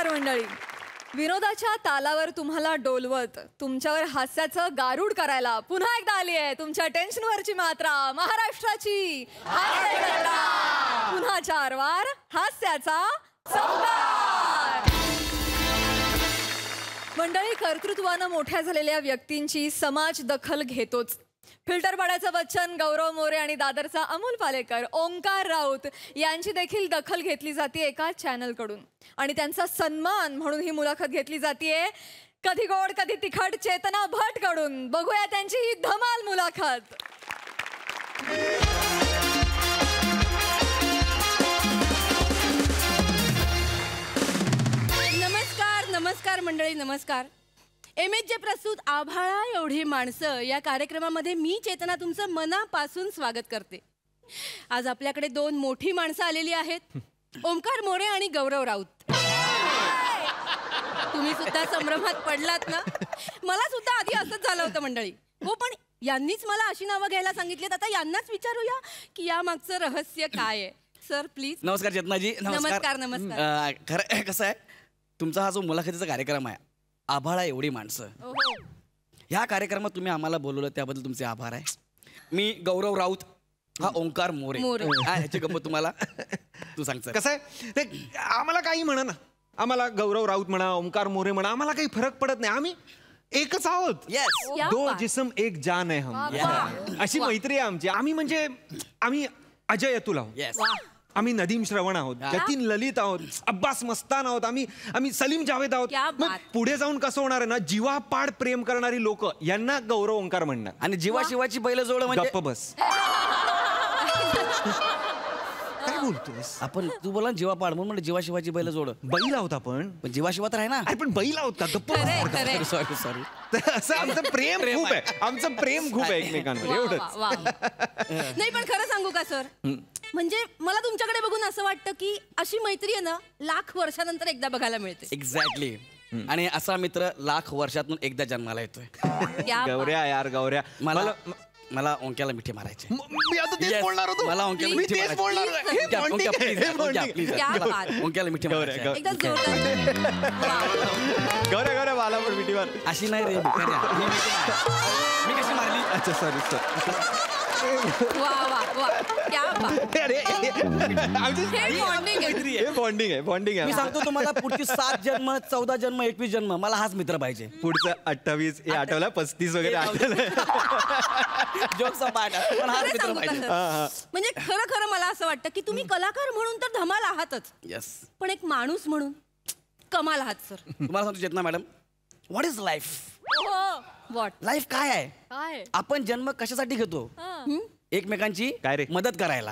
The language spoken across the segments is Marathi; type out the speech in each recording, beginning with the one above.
नमस्कार मंडळी. विनोदाच्या तालावर तुम्हाला डोलवत तुमच्यावर हास्याचं गारुड करायला पुन्हा एकदा आली आहे तुमच्या टेन्शनवरची मात्रा, महाराष्ट्राची हास्य जत्रा. पुन्हा 4 वार हास्याचा संहार. मंडळी, कर्तृत्वानं मोठ्या झालेल्या व्यक्तींची समाज दखल घेतोच. फिल्टर पाड्याचं बच्चन गौरव मोरे आणि दादरचा अमोल पालेकर, ओंकार राऊत यांची देखील दखल घेतली जाते एका चॅनलकडून आणि त्यांचा सन्मान म्हणून ही मुलाखत घेतली जाते कधी गोड कधी तिखट चेतना भट कडून. बघूया त्यांची ही धमाल मुलाखत. नमस्कार नमस्कार मंडळी, नमस्कार. MHJ प्रस्तुत आभाळा एवढी माणसं या कार्यक्रमामध्ये मी चेतना तुमचं मनापासून स्वागत करते. आज आपल्याकडे 2 मोठी माणसं आलेली आहेत, ओंकार मोरे आणि गौरव राऊत. तुम्ही सुद्धा संभ्रमात पडलात ना? मला सुद्धा आधी असंच झालं होतं मंडळी. हो, पण यांनीच मला अशी नावं घ्यायला सांगितलीत. आता यांनाच विचारूया की या मागचं रहस्य काय आहे. Sir please. नमस्कार चेतनाजी. नमस्कार नमस्कार. खरं कसं आहे, तुमचा हा जो मुलाखतीचा कार्यक्रम आहे आभाळा एवढी माणसं, ह्या कार्यक्रमात तुम्ही आम्हाला बोलवलं त्याबद्दल तुमचे आभार आहे. मी गौरव राऊत, हा ओंकार मोरे. ह्याची गंमत तुम्हाला तू सांग. कसं आहे ते, आम्हाला काही म्हणा ना, आम्हाला गौरव राऊत म्हणा, ओंकार मोरे म्हणा, आम्हाला काही फरक पडत नाही. आम्ही एकच आहोत. दो जिस्म एक जान आहे हम. अशी मैत्री आहे आमची. आम्ही म्हणजे आम्ही अजय अतुल आहोत, आम्ही नदीम श्रवण आहोत, जतीन ललित आहोत, अब्बास मस्तान आहोत, आम्ही सलीम जावेद आहोत. मग पुढे जाऊन कसं होणार आहे ना, जीवापाड प्रेम करणारी लोक यांना गौरव ओंकार म्हणणार. आणि जीवाशिवाची बैल जोड म्हणजे गप्प बस. काय बोलतोस आपण? तू बोला जीवापाड म्हणून जीवाशिवाची बैल जोड. बैल आहोत आपण, पण जीवाशिवा तर आहे ना. पण बैल आहोत का? गप्प. Sorry sorry. असं आमचं प्रेम खूप आहे, आमचं प्रेम खूप आहे एकमेकांवर. एवढंच नाही, पण खरं सांगू का सर, म्हणजे मला तुमच्याकडे बघून असं वाटतं की अशी मैत्री आहे ना, लाख वर्षानंतर एकदा बघायला मिळते. एक्झॅक्टली. आणि असा मित्र लाख वर्षातून एकदा जन्माला येतोय. गौऱ्या यार, गौऱ्या. मला ओंक्याला मिठी मारायची. मी आता तेच बोलणार होतो. मला ओंक्याला मिठी मारायची. ओंक्याला मिठी मारायची. गौऱ्या गौऱ्या मला पण मिठी मार. अशी नाही रे, मी कशी मारली? अच्छा सॉरी. बॉन्डिंग आहे. मी सांगतो तुम्हाला, पुढची 7 जन्म 14 जन्म 21 जन्म मला हाच मित्र पाहिजे. पुढचं 28 हे आठवलं, 35 वगैरे आठवलं. जोकचा पाठ, पण हाच मित्र पाहिजे. म्हणजे खरं खरं मला असं वाटतं की तुम्ही कलाकार म्हणून तर धमाल आहातच, यस, पण एक माणूस म्हणून कमाल आहात सर. तुम्हाला सांगतो Chetna madam, what is life? Life काय आहे? आपण जन्म कशासाठी घेतो? एकमेकांची मदत करायला,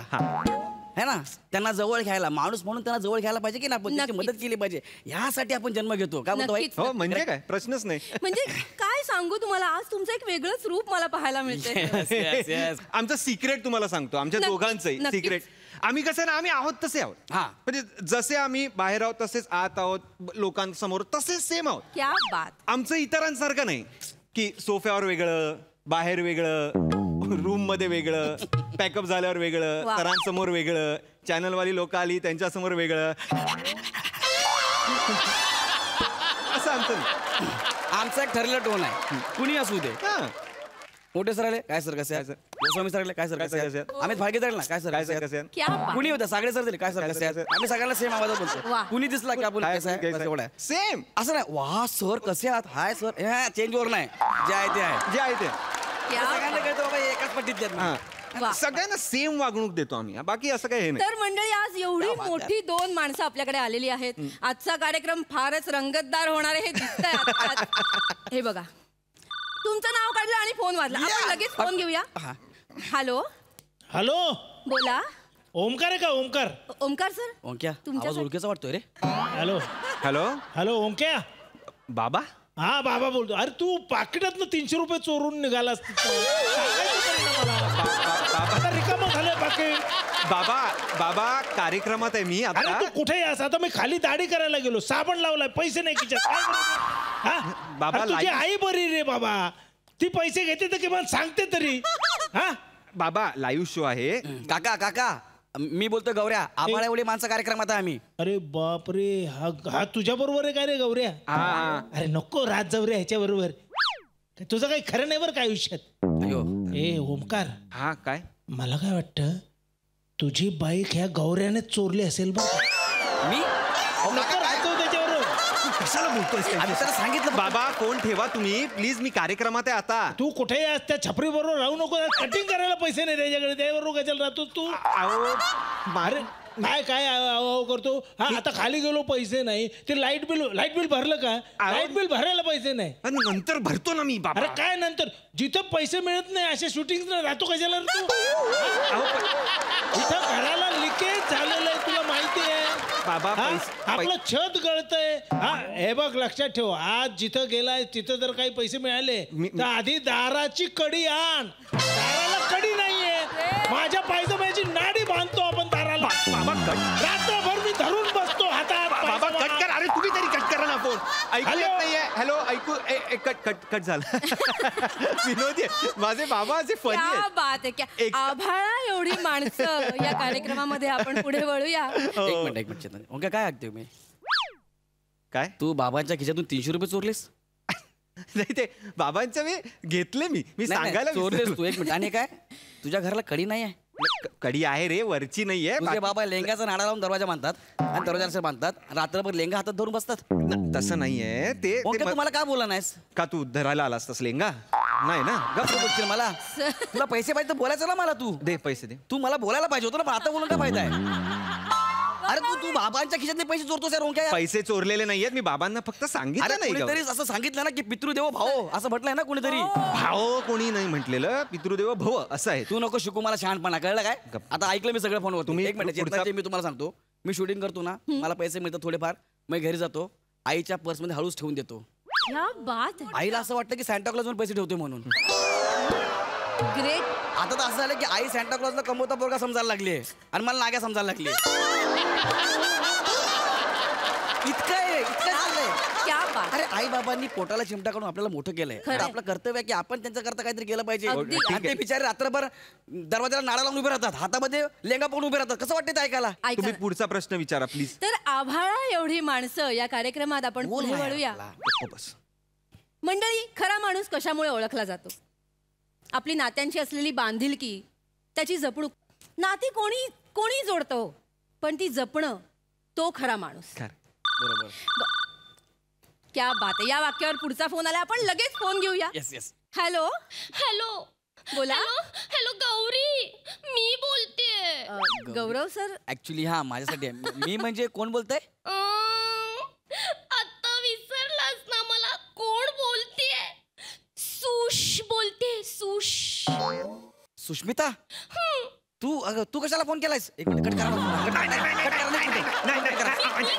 है ना? त्यांना जवळ घ्यायला, माणूस म्हणून त्यांना जवळ घ्यायला पाहिजे की ना, आपण त्यांची मदत केली पाहिजे. यासाठी आपण जन्म घेतो. काय म्हणतो? हो, म्हणजे काय प्रश्नच नाही. म्हणजे काय सांगू तुम्हाला, आज तुमचं एक वेगळंच रूप मला पाहायला मिळते. आमचं सिक्रेट तुम्हाला सांगतो, आमच्या दोघांचं सिक्रेट. आम्ही कसं ना, आम्ही आहोत तसे आहोत. म्हणजे जसे आम्ही बाहेर आहोत तसेच आत आहोत, लोकांसमोर तसेच सेम आहोत. क्या बात. आमचं इतरांसारखं नाही की सोफ्यावर वेगळं, बाहेर वेगळं, रूम मध्ये वेगळं, पॅकअप झाल्यावर वेगळं, सरांसमोर वेगळं, चॅनलवाली लोक आली त्यांच्यासमोर वेगळं. असं आमचं एक ठरलेलं टोन आहे. कुणी असू दे. मोठे सर आले काय सर कसे आहे? गोस्वामी सर आले काय सर कसे आहेत? अमित भागे ना काय सर कसे आहेत? कुणी होतं सागडे सर दिले काय सर कसे आहेत? आम्ही सगळ्यांना सेम आवाजात बोलतो. कुणी दिसला की आपण सेम असं नाही. वा सर कसे आहात? Hi sir. चेंज वर नाही, जे आहे ते आहे, जे आहे ते. सगळ्यांना कळतं बाबा एकाच पट्टीत. सगळ्यांना सेम वागणूक देतो आम्ही, बाकी असं काही नाही. तर मंडळी, आज एवढी मोठी 2 माणसं आपल्याकडे आलेली आहेत. आजचा कार्यक्रम फारच रंगतदार होणार आहे हे दिसतंय. हे बघा, तुमचं नाव काढलं आणि फोन वाजला. आपण लगेच फोन घेऊया. हॅलो हॅलो, बोला. ओमकार आहे का? ओमकार. ओमकार सर. ओंक्या, आवाज ओळखीचा वाटतोय रे. Hello hello hello Onkya. बाबा. हा बाबा बोलतो. अरे तू पाकिटात 300 रुपये चोरून निघालास. रिकामं झालंय पाकिट. बाबा कार्यक्रमात आहे मी आता. अरे तू कुठे यास? आता मी खाली दाढी करायला गेलो, साबण लावलाय, पैसे नाही खिशात. बाबा तुझी आई बरी रे बाबा, ती पैसे घेते तर किमान सांगते तरी. बाबा लाईव्ह शो आहे. काका मी बोलतो गौऱ्या, आभाळा एवढी माणसं कार्यक्रमात आहे आम्ही. अरे बापरे, हा तुझ्या बरोबर आहे काय रे गौऱ्या? अरे नको राज जाऊ रे ह्याच्या बरोबर. तुझं काही खरं नाही बरं काय आयुष्यात. अयो ए ओमकार, हा काय मला काय वाटतं तुझी बाईक ह्या गौऱ्याने चोरली असेल बघ. मी नको राज जाऊ त्याच्याबरोबर. कशाला बोलतोय? आम्ही त्याला सांगितलं बाबा फोन ठेवा तुम्ही प्लीज, मी कार्यक्रमात आहे आता. तू कुठेही आज त्या छपरी बरोबर राहू नको. कटिंग करायला पैसे नाही त्याच्याकडे, त्याबरोबर कशाला राहतोस तू? अरे काय आव करतो. हा आता खाली गेलो पैसे नाही. ते लाईट बिल भरलं का? लाईट बिल भरायला पैसे नाही. नंतर भरतो ना मी बाबा. अरे काय नंतर? जिथं पैसे मिळत नाही अशा शूटिंग राहतो कशाला रे तू? इथं घराला लिकेज झालेलं आहे तुला माहिती आहे बाबा. आपलं छत गळतंय. हा हे बघ लक्षात ठेव, आज जिथं गेलाय तिथं जर काही पैसे मिळाले तर आधी दाराची कडी आण. दाराला कडी नाहीये. माझ्या पायजमाची नाडी बांधतो आपण दाराला. रात्रभर मी धरून बसतो हातात. बाबा कट कर. अरे तुम्ही तरी कट करा ना फोन. ऐकू येत नाहीये. हॅलो ऐकू कट झालं. विनोदी माझे बाबा असे फनी क्या आहेत. बात आहे क्या. आभाळा एवढी माणसं या कार्यक्रमामध्ये आपण पुढे वळूया. एक मिनिट चेतन. ओके काय ऐकते मी? काय तू बाबांच्या खिशातून 300 रुपये चोरलेस? नाही ते बाबांच्या मी घेतले. मी सांगायला चोरलेस तू. एक मिनिट. आणि काय तुझ्या घराला कडी नाही आहे? कडी आहे रे, वरची नाहीये. तुझे बाबा लेंगाचा नाडा लावून दरवाजा बांधतात आणि दरवाजा बांधतात. रात्रभर लेंगा हातात धरून बसतात. तसं नाहीये ते. तुम्हाला का बोला नाहीस? का तू धरायला आलास तस लेंगा? नाही ना. गप्प बोलशील मला. तुला पैसे पाहिजे तर बोलायचं ना मला. तू दे पैसे दे. तू मला बोलायला पाहिजे होतं ना. पण आता बोलून काय फायदा आहे? अरे तू बाबांच्या खिशातले पैसे चोरतोस यार. ओंक्या पैसे चोरलेले नाहीयेत. मी बाबांना फक्त सांगितलं नाही. कोणीतरी असं सांगितलं ना की पितृदेव भाव असं म्हटलंय ना कोणीतरी. भाव कोणी नाही म्हटलेलं. पितृदेव भव असं आहे. तू नको शिकू मला शहाणपणा. कळलं काय? आता ऐकलं मी सगळं फोनवर. तुम्ही एक मिनिट. मी तुम्हाला सांगतो, मी शूटिंग करतो ना, मला पैसे मिळतात थोडेफार. मी घरी जातो, आईच्या पर्समध्ये हळूच ठेवून देतो. क्या बात आहे. आईला असं वाटतं की सॅन्टा क्लॉजवर पैसे ठेवतोय म्हणून. ग्रेट. आता तर असं झालं की आई सॅन्टा क्लॉजला कमवता पोरगा समजायला लागली आणि मला नाग्या समजायला लागली. इतकं चाललंय. क्या बात. अरे आई बाबांनी पोटाला चिमटा काढून आपल्याला मोठं केलंय. तर आपलं कर्तव्य आहे की आपण त्यांच्या करता काहीतरी केलं पाहिजे. आणि ते बिचारे रात्रभर दरवाजाला नाडा लावून उभे राहतात, हातामध्ये लेंगा पकडून उभे राहतात. कसं वाटतं ते ऐकायला? तुम्ही पुढचा प्रश्न विचारा प्लीज. तर आभाळा एवढी माणसं या कार्यक्रमात आपण पुढे वळूया. बस. मंडळी, खरा माणूस कशामुळे ओळखला जातो? आपली नात्यांची असलेली बांधिलकी, त्याची जपणूक. नाती कोणी जोडतो, पण ती जपणं, तो खरा माणूस. बरोबर. क्या बात आहे. या वाक्यावर पुढचा फोन आला, आपण लगेच फोन घेऊया. येस. हॅलो. बोला. हॅलो गौरी, मी बोलतेय. गौरव सर. ऍक्च्युली हा माझ्यासाठी आहे. मी म्हणजे कोण बोलतंय? आता विसरलास ना मला कोण बोलतेय? सुश बोलते. सुष्मिता. तू कशाला फोन केलायस? एक मिनिट. कट करा. मी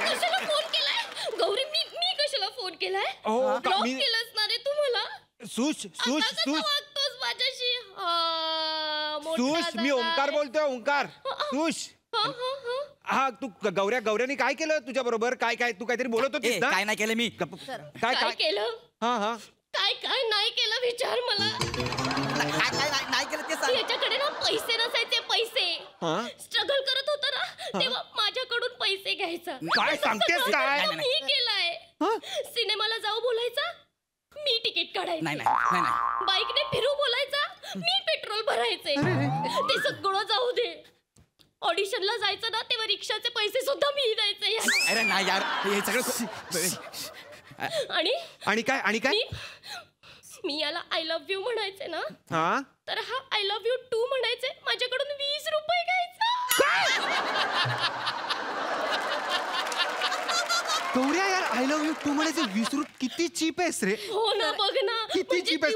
कशाला फोन केलाय? गौरी, मी कशाला फोन केलाय? ब्लॉक केलंस ना रे तू मला. सुश वागतोस माझ्याशी? मी ओंकार बोलतोय. ओंकार. सुश. हा तू गौऱ्याने काय केलं तुझ्या बरोबर? काय तू काहीतरी बोलत होतीस ना? काय नाही केलं मी. काय केलं? हा काय नाही केलं विचार मला. नाही केलं ते सांग. याच्याकडे ना पैसे नसायचे. पैसे स्ट्रगल करत होता ना, तेव्हा माझ्याकडून पैसे घ्यायचा. काय सांगतेस काय? मी केलाय. सिनेमाला जाऊ बोलायचा, मी तिकीट काढायचं. नाही. बाईकने फिरू बोलायचा, मी पेट्रोल भरायचे. ते सगळं जाऊ दे. ऑडिशनला जायचं ना, तेव्हा रिक्षाचे पैसे सुद्धा मी द्यायचे. अरे नाही यार, हे सगळं. आणि काय मी याला आय लव्ह यू म्हणायचे ना, हा तर हा आय लव्ह यू टू म्हणायचे. माझ्याकडून 20 रुपये घ्यायचा. गौऱ्या यार, आय लव्ह यू टू म्हणायचे 20 रुपये. किती चीप आहेस रे. हो ना, बघ ना. किती cheap आहेस.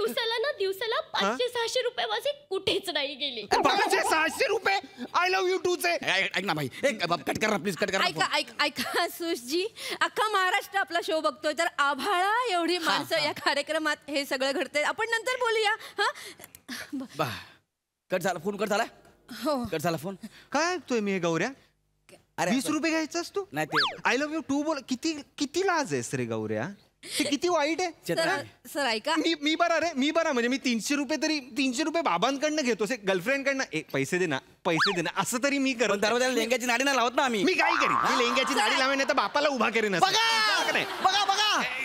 दिवसाला 500-600 रुपये माझे कुठेच नाही गेले. 500-600 रुपये आय लव्ह यू टू चे. ऐक ना भाई, कट करा प्लीज. कट करा. ऐका सुशजी, अख्खा महाराष्ट्र आपला शो बघतोय, तर आभाळा एवढी माणसं या कार्यक्रमात हे सगळं घडतंय. आपण नंतर बोलूया. हा कट झाला फोन. कट झाला. हो. कट झाला फोन. काय ऐकतोय मी हे गौऱ्या? अरे 20 रुपये घ्यायचास तू? नाही ते आय लव्ह यू टू बोल. किती लाज आहेस रे गौऱ्या. ते किती वाईट आहे. सर ऐका, मी बरा रे, मी बरा. म्हणजे मी 300 रुपये बाबांकडनं घेतो, असे गर्लफ्रेंडकडनं पैसे दे ना असं तरी मी करत. दरवाजाला लेंग्याची नाडी ना लावत ना आम्ही. मी काय करीन, मी लेंग्याची नाडी लावेन नाही तर बापाला उभा करेन. बघा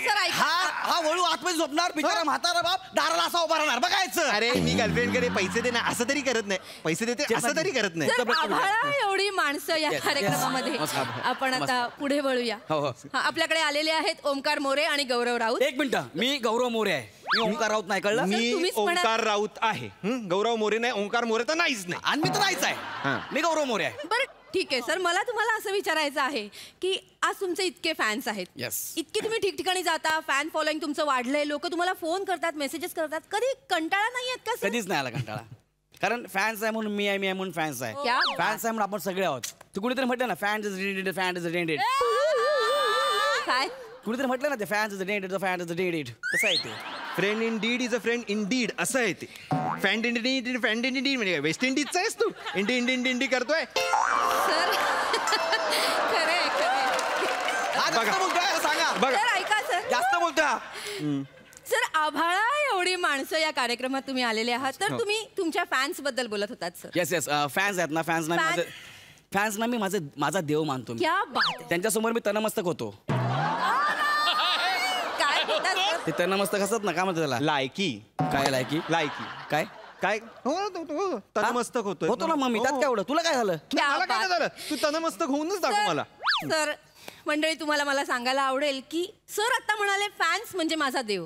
सर ऐका, हा वळू आतमध्ये झोपणार, बिचारा म्हातारा बाप दाराला असा उभा राहणार. बघायचं. अरे मी गर्लफ्रेंडकडे पैसे दे ना असं तरी करत नाही, पैसे देते असं तरी करत नाही. सर आभाळा एवढी माणसं या कार्यक्रमामध्ये. आपण आता पुढे वळूया. आपल्याकडे आलेले आहेत ओमकार मोरे आणि गौरव राऊत. एक मिनिट, मी गौरव मोरे आहे. मी ओंकार राऊत नाही, कळलं? मी तुम्हीच म्हणा. ओंकार राऊत आहे. गौरव मोरे नाही, ओंकार मोरे तर नाहीच नाही. आणि मी तर नाहीच आहे. मी गौरव मोरे आहे. बरं ठीक आहे सर, मला तुम्हाला असं विचारायचं आहे की आज तुमचे इतके फॅन्स आहेत, Yes. इतके तुम्ही ठिकठिकाणी जाता, फॅन फॉलोइंग तुमचं वाढलंय, लोक तुम्हाला फोन करतात, मेसेजेस करतात, कधी कंटाळा नाही येत का सर? कधीच नाही आला कंटाळा. कारण फॅन्स आहे म्हणून मी आहे म्हणून फॅन्स आहे. क्या? फॅन्स आहे म्हणून आपण सगळे आहोत. तू कुणीतरी म्हटलं ना fans is dented, fans is dented. काय कुणीतरी म्हटलं ना ते fans is dented, fans is dented. कसं आहे ते? Friend in deed is a friend in deed असं आहे ते. Fanned in deed, fanned in deed म्हणजे वेस्ट इंडिजचा आहेस तू. इंडी करतोय. सर खरे जास्त बोलतोय सांगा. बघा सर ऐका सर, जास्त बोलतोय. सर आभाळा एवढी माणसं या कार्यक्रमात तुम्ही आलेले आहात, तर तुम्ही तुमच्या फॅन्स बद्दल बोलत होतात सर. येस फॅन्स आहेत ना, फॅन्सना मी माझा देव मानतो. क्या बात आहे. त्यांच्यासमोर मी तनमस्तक होतो. काय बोलतात सर? ते तनमस्तक असतात ना, काय म्हणतात त्याला? लायकी. काय लायकी? काय काय तनमस्तक होतो होतो ना मग मी. त्यात काय एवढं? तुला काय झालं? क्या मला काय बात. झालं, तू तनमस्तक होऊनच दाखव मला. सर मंडळी, तुम्हाला मला सांगायला आवडेल की सर आता म्हणाले फॅन्स म्हणजे माझा देव.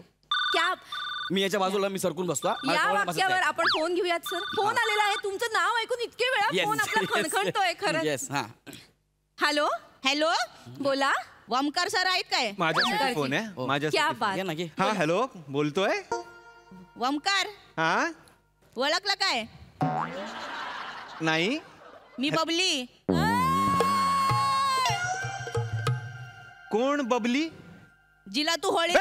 क्या मी याच्या बाजूला मी सरकून बसतो. या वाक्यावर आपण फोन घेऊयात सर. फोन आलेला आहे, तुमचं नाव ऐकून इतके वेळा फोन आपला खणखणतोय खरं. येस. हा हॅलो हॅलो, बोला. ओमकार सर आहेत काय? माझ्यासाठी फोन आहे. क्या माझ्यासाठी. बात. घे ना, घे. हा हॅलो, बोलतोय. ओमकार हा ओळखलं काय? नाही. मी बबली. कोण बबली? जिला तू होळी.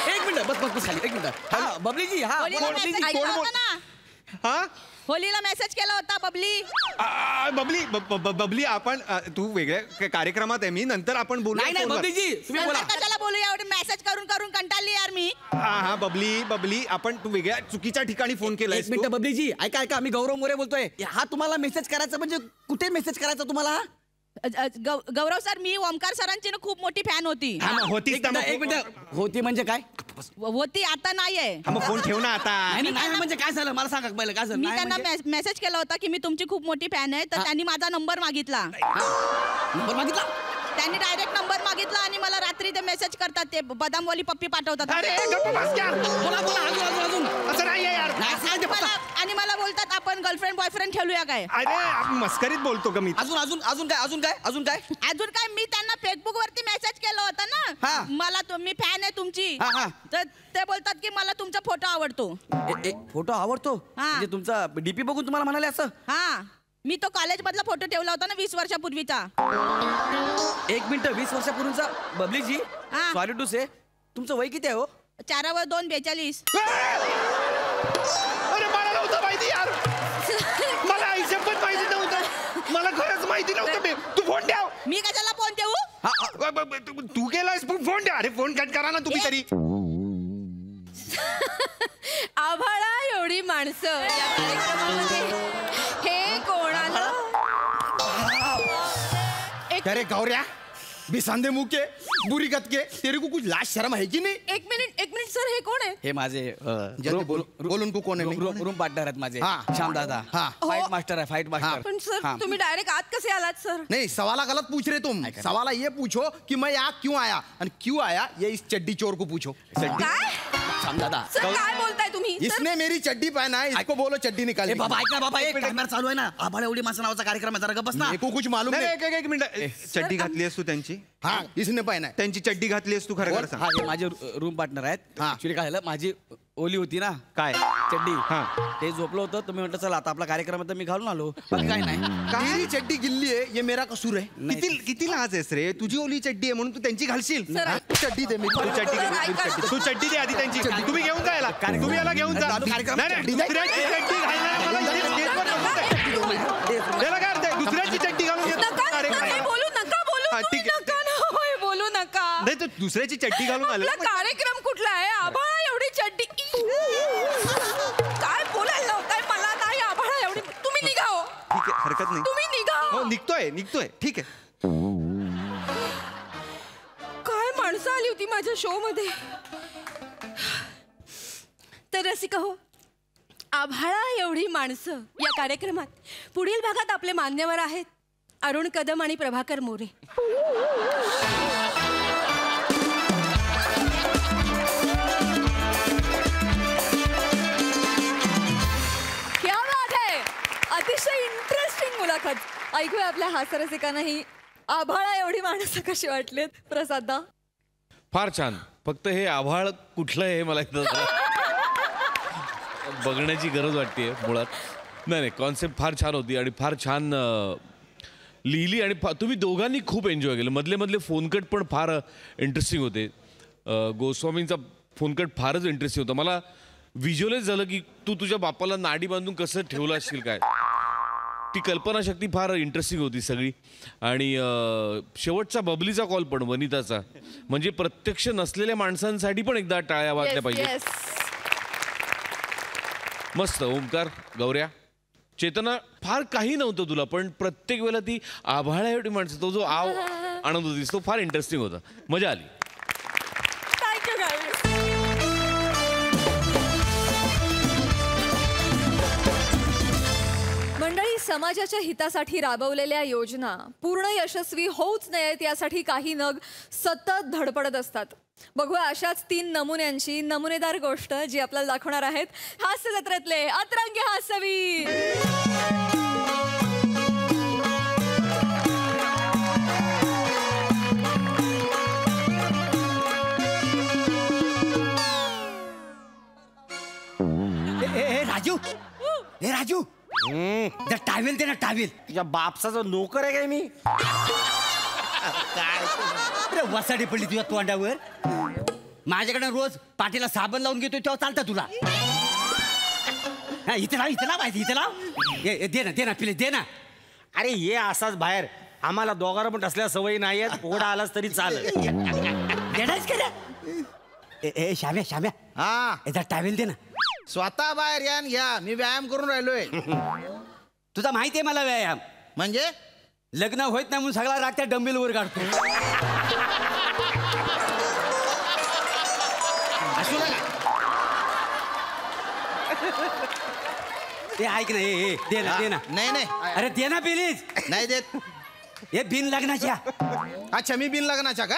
एक मिनिट बस खाली. एक मिनिट. हा बबलीजी. हा हा होलीला मेसेज केला होता बबली. बबली आपण तू वेगळ्या कार्यक्रमात आहे, मी नंतर आपण बोलू. नाही बबलीजी तुम्ही बोला. कशाला बोलूया, एवढे मेसेज करून करून कंटाळली यार मी. हा बबली आपण तू वेगळ्या चुकीच्या ठिकाणी फोन केलाय. एक मिनिट बबलीजी, ऐका मी गौरव मोरे बोलतोय. हा तुम्हाला मेसेज करायचा म्हणजे कुठे मेसेज करायचा तुम्हाला? गौरव सर, मी ओमकार सरांची ना खूप मोठी फॅन होती. एक मिनिट. होती म्हणजे काय? होती, आता नाहीये. मग फोन ठेव ना आता. नाही म्हणजे काय झालं मला सांगा पहिलं. काय झालं? मी त्यांना मेसेज केला होता की मी तुमची खूप मोठी फॅन आहे, तर त्यांनी माझा नंबर मागितला. नंबर मागितला? त्यांनी डायरेक्ट नंबर मागितला आणि मला रात्री ते मेसेज करतात, ते बदामवाली पप्पी पाठवतात. अरे गप्प बस यार. बोला अजून. असं नाही यार. आणि मला बोलतात आपण गर्लफ्रेंड बॉयफ्रेंड ठेवूया काय? अरे आपण मस्करीत बोलतो का मी? अजून काय? मी त्यांना फेसबुक वरती मेसेज केला होता हा. ना, मला मी फॅन आहे तुमची. हा. तर ते बोलतात की मला तुमचा फोटो आवडतो. फोटो आवडतो म्हणजे तुमचा डीपी बघून तुम्हाला म्हणाले असं? हा, मी तो कॉलेज मधला फोटो ठेवला होता ना 20 वर्षापूर्वीचा. एक मिनिट. 20 वर्षापूर्वीचा बबलीजी, हा. सॉरी टू से, तुमचं वय किती आहे हो? 4/2 42. अरे मला नव्हतं माहिती यार. मला आयुष्यात माहिती नव्हतं. मला खरंच माहिती नव्हतं. तू फोन ठेव. मी कशाला फोन ठेवू? तू केलास फोन ठेव. अरे फोन कट करा ना तुम्ही तरी. आभाळा एवढी माणसं या कार्यक्रमामध्ये. हे कोणाला? अरे गौऱ्या, बिसांदे मुंह के, बुरी गत के, तेरे को कुछ लाज शर्म है कि नहीं? एक मिनिट सर, हे कोण आहे? हे माझे बोल उनको कौन है? रूम पार्टनर आहेत माझे. हाँ. श्याम दादा. हाँ. फाइट मास्टर आहे, फाइट मास्टर. पण सर तुम्ही डायरेक्ट आत कसे आलात सर? नहीं, सवाल गलत पूछ रहे तुम. सवाल ये पूछो कि मैं यहाँ क्यों आया, और क्यों आया ये इस चड्डी चोर को पूछो. काय? श्याम दादा. सर काय बोलताय तुम्ही? इसने मेरी चड्डी पहना है, इसको बोलो चड्डी निकाल. ए बाबा ऐक ना बाबा, एक कॅमेरा चालू आहे ना. आभाळ एवढी माणसं नावाचा कार्यक्रम आहे, जरा गप्प बस ना. मेरे को कुछ मालूम नहीं. एक मिनिट. चड्डी घातली आहेस तू त्यांची? हाँ, इसने पहना है. त्यांची चड्डी घातली आहेस तू? खरं खरं सांग. हा, हे माझे रूम पार्टनर आहेत. हा. ऍक्च्युली काय झालं, माझी ओली होती ना काय चड्डी, हा. ते झोपलं होतं. तुम्ही म्हटलं चला आता आपला कार्यक्रम आहे तर मी घालून आलो. बाकी काय नाही. मेरी चड्डी गिल्ली है, ये मेरा कसूर है. किती लाज आहेस रे. तुझी ओली चड्डी आहे म्हणून तू त्यांची घालशील? हाँ, चड्डी दे मेरी. तू चड्डी दे आधी त्यांची. तुम्ही घेऊन जा याला. तुम्ही याला घेऊन जा. कार्यक्रम- नाही, दुसऱ्याची चड्डी घालणार मला इथे स्टेजवर नको आहे. याला काय अर्थ आहे? दुसऱ्याची दुसऱ्याची चड्डी घालून आलो. आपला कार्यक्रम कुठला आहे? आभाळा एवढी चड्डी काय बोलायला लावताय मला? नाही आभाळा एवढी. तुम्ही निघा हो. ठीक आहे, हरकत नाही. तुम्ही निघा. हो निघतोय ठीक आहे. काय माणसं आली होती माझ्या शो मध्ये. तर रसिका हो, आभाळा एवढी माणसं या कार्यक्रमात पुढील भागात आपले मान्यवर आहेत अरुण कदम आणि प्रभाकर मोरे. क्या बात आहे. अतिशय इंटरेस्टिंग मुलाखत. ऐकूया आपल्या हास्यरसिकांनाही आभाळा एवढी माणसं कशी वाटलीत. प्रसादा. फार छान. फक्त हे आभाळ कुठलं आहे मला बघण्याची गरज वाटते मुळात. नाही कॉन्सेप्ट फार छान होती आणि फार छान लिहिली आणि तुम्ही दोघांनी खूप एन्जॉय केलं. मधले फोनकट पण फार इंटरेस्टिंग होते. गोस्वामींचा फोनकट फारच इंटरेस्टिंग होता. मला व्हिज्युअलाइज झालं की तू तुझ्या बापाला नाडी बांधून कसं ठेवलं असशील काय. ती कल्पनाशक्ती फार इंटरेस्टिंग होती सगळी. आणि शेवटचा बबलीचा कॉल पण वनिताचा म्हणजे प्रत्यक्ष नसलेल्या माणसांसाठी पण एकदा टाळ्या वाजल्या पाहिजे. मस्त. ओंकार, गौऱ्या, चेतना फार काही नव्हतं तुला पण प्रत्येक वेळेला ती आभाळा एवढी माणसं तो जो आव आनंद होतीस तो फार इंटरेस्टिंग होता. मजा आली. Thank you guys. मंडळी, समाजाच्या हितासाठी राबवलेल्या योजना पूर्ण यशस्वी होऊच नयेत यासाठी काही नग सतत धडपडत असतात. बघूया अशाच 3 नमुन्यांची नमुनेदार गोष्ट जी आपल्याला दाखवणार आहेत हास्य जत्रेतले अतरंगी हास्यवीर. राजू, हे राजू, टावेल दे ना टावेल. तुझ्या बापसाचा नोकर आहे काय मी? काय वसाडी पडली तुझ्या तोंडावर. माझ्याकडे रोज पाठीला साबण लावून घेतो तेव्हा चालतं तुला. इथे लाव माहिती इथे लाव. दे ना प्लीज दे ना. अरे ये असाच बाहेर. आम्हाला दोघांना पण असल्या सवयी नाही आहेत. पोडा आलास तरी चालेल. देणारच का रे? श्याम्या हा, जरा टावेल दे ना. स्वतः बाहेर या न घ्या. मी व्यायाम करून राहिलोय. तुझा माहिती आहे मला व्यायाम म्हणजे लग्न होत नाही म्हणून सगळा राग त्या डंबेलवर काढतो. असू नका. ते ऐक ना, दे ना. नाही अरे दे ना प्लीज. नाही देत. हे बिन लग्नाच्या. अच्छा, मी बिन लग्नाच्या का?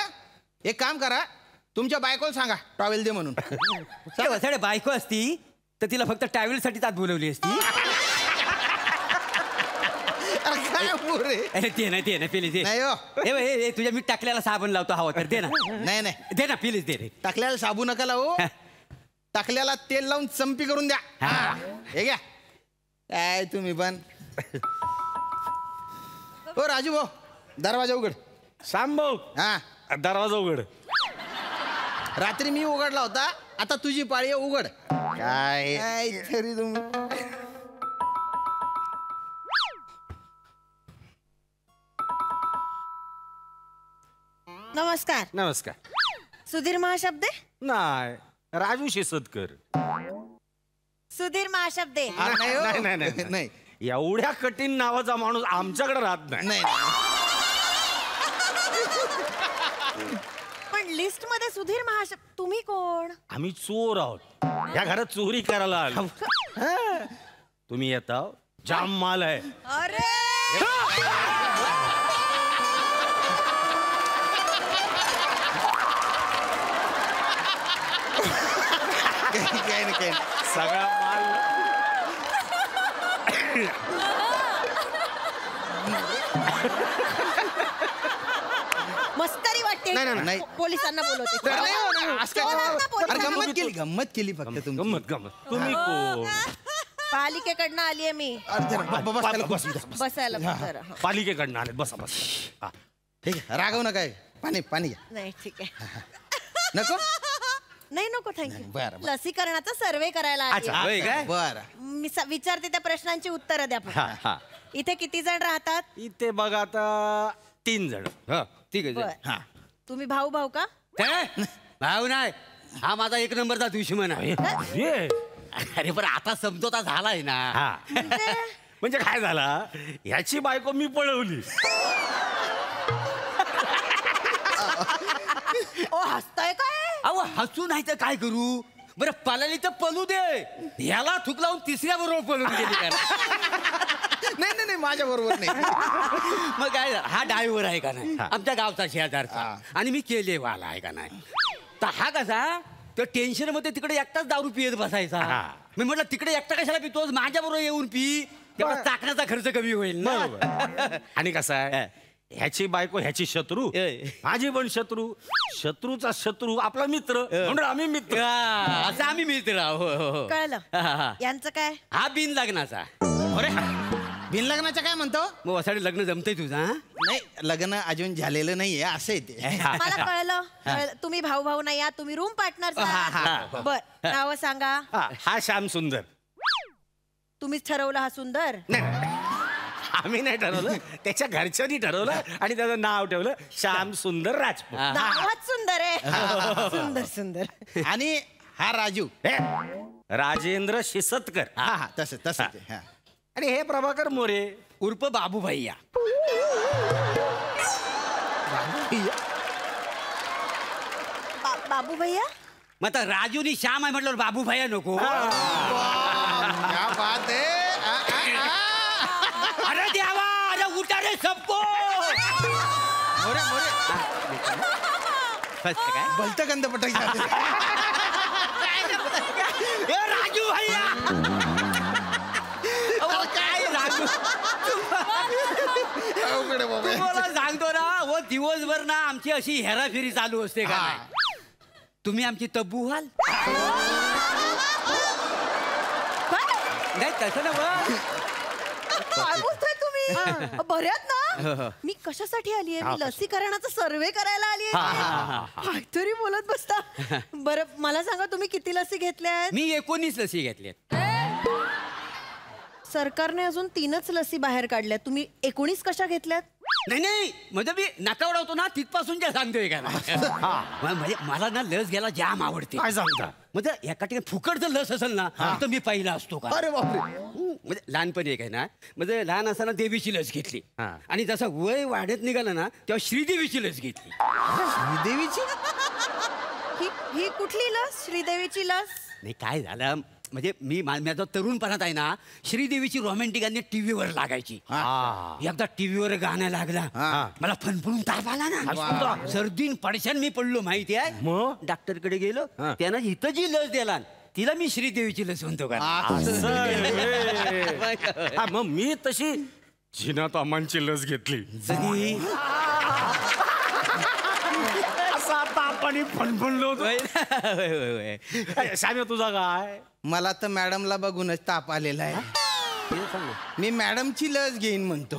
एक काम करा, तुमच्या बायकोला सांगा टॉवेल दे म्हणून. वसाडे बायको असती तर तिला फक्त टावेलसाठी आत बोलवली असती. काय पोरे? अरे दे ना प्लीज. नाही हो. हे तुझ्या मी टाकल्याला साबण लावतो हवा तर दे ना. नाही दे ना प्लीज दे रे. टाकल्याला साबू नका लावू. टाकल्याला तेल लावून चंपी करून द्या. हे घ्या. काय तुम्ही पण. हो राजू भाऊ, दरवाजा उघड. सांग भाऊ, हा, दरवाजा उघड. रात्री मी उघडला होता, आता तुझी पाळी आहे, उघड. काय तरी तुम्ही. नमस्कार. नमस्कार. सुधीर महाशब्दे. नाही, राजू शिसदकर. सुधीर महाशब्दे. नाही. एवढ्या कठीण नावाचा माणूस आमच्याकडे राहत नाही. नाही. पण लिस्ट मध्ये सुधीर महाशब्द. तुम्ही कोण? आम्ही चोर आहोत. या घरात चोरी करायला आलो. तुम्ही येता, जाम माल आहे. अरे काय नाही. सगळा माल. मस्करी वाटते. नाही. पोलिसांना बोलवते. गंमत केली फक्त तुम्ही. गमत. तुम्ही कोण? पालिकेकडनं आलीये मी. बसायला जरा. पालिकेकडनं आले. बसा. हा. ठीक आहे, रागव नका. पाणी घ्या. नाही ठीक आहे. नको. नाही नको थँक्यू. बरं. लसीकरणाचा सर्वे करायला आलीये. काय बरं. मी विचारते त्या प्रश्नांची उत्तरं द्या फक्त. इथे किती जण राहतात? इथे बघा आता 3 जण. ठीक आहे. बरं. तुम्ही भाऊ का? भाऊ नाही, हा माझा एक नंबरचा दुश्मन आहे. अरे पण आता समजोता झालाय ना. म्हणजे काय झाला, ह्याची बायको मी पळवली. हसताय काय? अहो हसू नाही तर काय करू. बरं पळाली तर पळू दे, ह्याला थुक लावून तिसऱ्या बरोबर पळून गेली का? नाही माझ्या बरोबर नाही. मग काय हा ड्रायव्हर आहे का नाही, आमच्या गावचा शेजारचा, आणि मी केलेवाला आहे का नाही. तर हा कसा तर टेन्शन मध्ये तिकडे एकटाच दारू पियत बसायचा. मी म्हटलं तिकडे एकटा कशाला पितोस, माझ्या बरोबर येऊन पी, तेव्हा चाकण्याचा खर्च कमी होईल ना. आणि कसं आहे, ह्याची बायको ह्याची शत्रू, माझी पण शत्रू, शत्रूचा शत्रू आपला मित्र, म्हणून आम्ही मित्र. असं आम्ही मित्र आहोत. कळलं. यांचं काय? हा बिन लग्नाचा. अरे बिन लग्नाचं काय म्हणतो? मग वसाडी लग्न जमतंय तुझा? नाही, लग्न अजून झालेलं नाहीये असं येते. मला कळलं. तुम्ही भाऊ भाऊ नाही आहात, तुम्ही रूम पार्टनर. बर, नाव सांगा. हा श्याम सुंदर. तुम्हीच ठरवलं हा सुंदर? आम्ही नाही ठरवलं, त्याच्या घरच्यांनी ठरवलं आणि त्याचं नाव ठेवलं श्याम सुंदर राजपूत. नावच सुंदर आहे. सुंदर सुंदर. आणि हा राजू, राजेंद्र शिसतकर. हा तसं. आणि हे प्रभाकर मोरे उर्फ बाबू भैया. बाबू भैया. मग आता राजूनी श्याम आहे म्हटलं बाबू भैया नको. क्या बात आहे. अरे देवा, अरे उठा रे सबको. मोरे भलत गंध पटक. राजू भैया. काय राजू, तुम्हाला सांगतो ना, वो दिवसभर ना आमची अशी हेराफेरी चालू असते का नाही. तुम्ही आमची तब्बू व्हाल. नाही तसं ना. काय बोलताय तुम्ही? बऱ्यात ना. मी कशासाठी आलीये? मी लसीकरणाचा सर्वे करायला आलीये. काहीतरी बोलत बसता. बरं मला सांगा, तुम्ही किती लसी घेतल्या आहेत? मी 19 लसी घेतल्यात. सरकारने अजून 3च लसी बाहेर काढल्यात, तुम्ही 19 कशा घेतल्यात? नाही म्हणजे मी नाका उडवतो ना तिथपासून जे सांगतोय का. म्हणजे मला ना लस घ्यायला जाम आवडते. काय सांगता? म्हणजे एका ठिकाणी फुकट जर लस असेल ना तर मी पहिला असतो का. अरे बापरे. म्हणजे लहानपणी एक आहे ना, म्हणजे लहान असताना देवीची लस घेतली, आणि जसं वय वाढत निघालं ना तेव्हा श्रीदेवीची लस घेतली. श्रीदेवीची? ही कुठली लस? श्रीदेवीची लस? नाही काय झालं, म्हणजे मी माझा तरुणपणात आहे ना, श्रीदेवीची रोमॅन्टिक गाणी टीव्हीवर लागायची. एकदा टीव्हीवर गाणं लागला, मला फणफणून ताप आला ना, सर्दीन पडशान मी पडलो माहिती आहे. मग डॉक्टरकडे गेलो, त्यानं इथं जी लस दिला तिला मी श्रीदेवीची लस म्हणतो का. मग मी तशी झिनात अमांची लस घेतली. आणि फणफणलो श्याम्या तुझा काय. मला तर मॅडमला बघूनच ताप आलेला आहे. मी मॅडमची लस घेईन म्हणतो.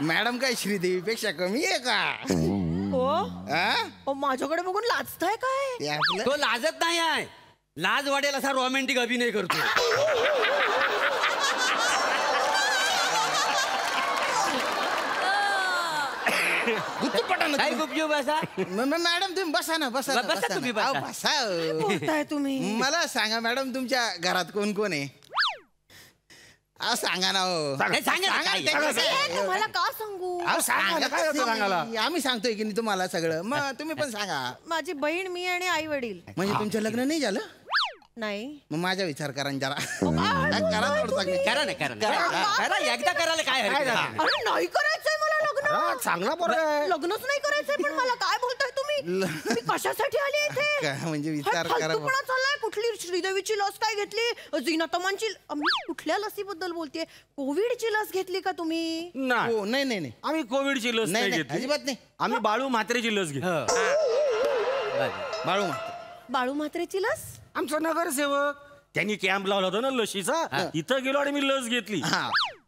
मॅडम काय श्रीदेवीपेक्षा कमी आहे का? हो, माझ्याकडे बघून लाजताय काय? तो लाजत नाही आहे, लाज वाटेल असा रोमॅन्टिक अभिनय करतो. मॅडम तुम्ही बसा ना. बसा तुम्ही बसा. तुम्ही मला सांगा मॅडम, तुमच्या घरात कोण कोण आहे? सांगा ना. तुम्हाला का सांगू? आम्ही सांगतोय की नाही तुम्हाला सगळं, मग तुम्ही पण सांगा. माझी बहीण, मी आणि आई वडील. म्हणजे तुमचं लग्न नाही झालं? नाही. मग माझा विचार करा जरा. करा एकदा करायला काय अरे नाही करायचंय मला लग्न. चांगला पोरगा. लग्नच नाही करायचंय. पण मला काय बोलताय तुम्ही? मी कशासाठी आली इथे? म्हणजे विचार करा. चाललाय. कुठली श्रीदेवीची लस काय घेतली? झिनातमांची. कुठल्या लसीबद्दल बोलतेय? कोविडची लस घेतली का तुम्ही? नाही आम्ही कोविडची लस नाही घेतली. अजिबात नाही. आम्ही बाळू म्हात्रेची लस घेतली. बाळू म्हात्रेची लस? आमचा नगरसेवक त्यांनी कॅम्प लावला होता ना लशीचा, इथं गेलो आणि मी लस घेतली.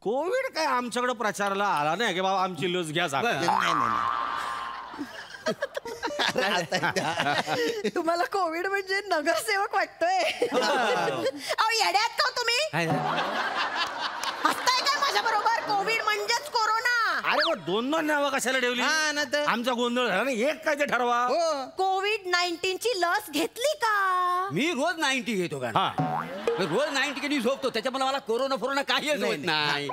कोविड काय आमच्याकडे प्रचाराला आला नाही की बाबा आमची लस घ्या. तुम्हाला कोविड म्हणजे नगरसेवक वाटतोय? येड्यात का तुम्ही? हसताय काय माझ्या बरोबर? कोविड म्हणजेच कोरोना. अरे मग 2 नावं कशाला ठेवली? हा ना तर. आमचा गोंधळ झाला ना, एक काय ते ठरवा. कोविड-19 ची लस घेतली का? मी रोज 90 घेतो का? रोज 90 घेऊन झोपतो, त्याच्यामुळे मला कोरोना काहीच होत नाही.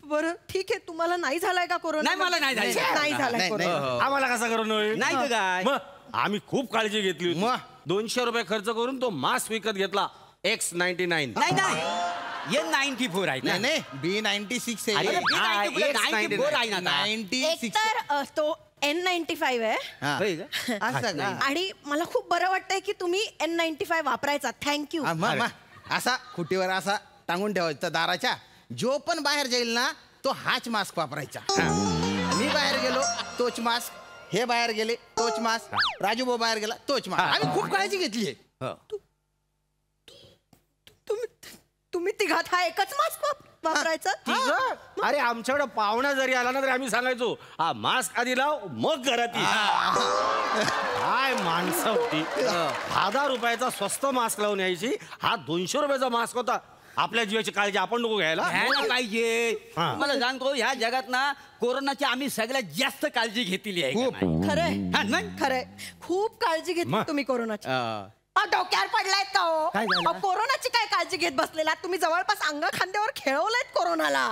बरं ठीक आहे, तुम्हाला नाही झालाय का कोरोना? नाही, मला नाही झालाय. नाही झालाय कोरोना. आम्हाला कसा करून होईल? नाही तर काय? मग आम्ही खूप काळजी घेतली होती. मग? 200 रुपये खर्च करून तो मास्क विकत घेतला X99. नाही N94 आहे ना. नाही B96 अरे, आहे. B94 आहे ना आता. 96 एक तर तो N95 आहे हा. होय का? असं का? आणि मला खूप बरं वाटतंय की तुम्ही N95 वापरायचा. थँक्यू. असा खुटीवर असा टांगून ठेवायचा दाराच्या. जो पण बाहेर जाईल ना तो हाच मास्क वापरायचा. मी बाहेर गेलो तोच मास्क, हे बाहेर गेले तोच मास्क, राजूभाऊ बाहेर गेला तोच मास्क. आम्ही खूप काळजी घेतली. तुम्ही तिघात हा एकच मास्क वापरायचा? अरे आमच्याकडे पाहुणा जरी आला ना तरी आम्ही सांगायचो हा मास्क आधी लाव मग घरात ये. काय माणसं होती. 1000 रुपयाचा स्वस्त मास्क लावून यायची. हा 200 रुपयाचा मास्क होता. आपल्या जीवाची काळजी आपण नको घ्यायला पाहिजे. मला सांगतो ह्या जगात ना कोरोनाची आम्ही सगळ्यात जास्त काळजी घेतली आहे. खरंय खरंय, खूप काळजी घेतली तुम्ही कोरोनाची. डोक्यावर पडलायत का हो? कोरोनाची काय काळजी घेत बसलेला तुम्ही? जवळपास अंग खांद्यावर खेळवलंयत कोरोनाला.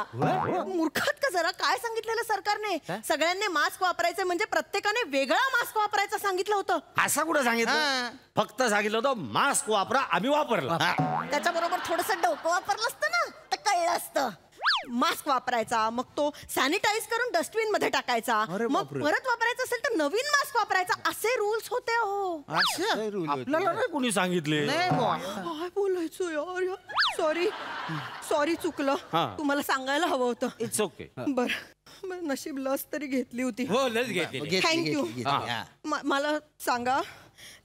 मूर्खात का जरा? काय सांगितलेलं सरकारने? सगळ्यांनी मास्क वापरायचं म्हणजे प्रत्येकाने वेगळा मास्क वापरायचं सांगितलं होतं. असं कुठं सांगितलं? फक्त सांगितलं होतं मास्क वापरा. आम्ही वापरला. त्याच्याबरोबर थोडस डोकं वापरलं असतं ना तर कळलं असतं. मास्क वापरायचा, मग तो सॅनिटाईज करून डस्टबिन मध्ये टाकायचा, मग परत वापरायचा असेल तर नवीन मास्क वापरायचा. असे रूल्स होते हो. आपल्याला नाही कोणी सांगितले. काय बोलायचो यार. सॉरी चुकलं. तुम्हाला सांगायला हवं होतं. It's okay. बरं नशीब लस तरी घेतली होती. हो, लस घेतली. थँक्यू. मला सांगा,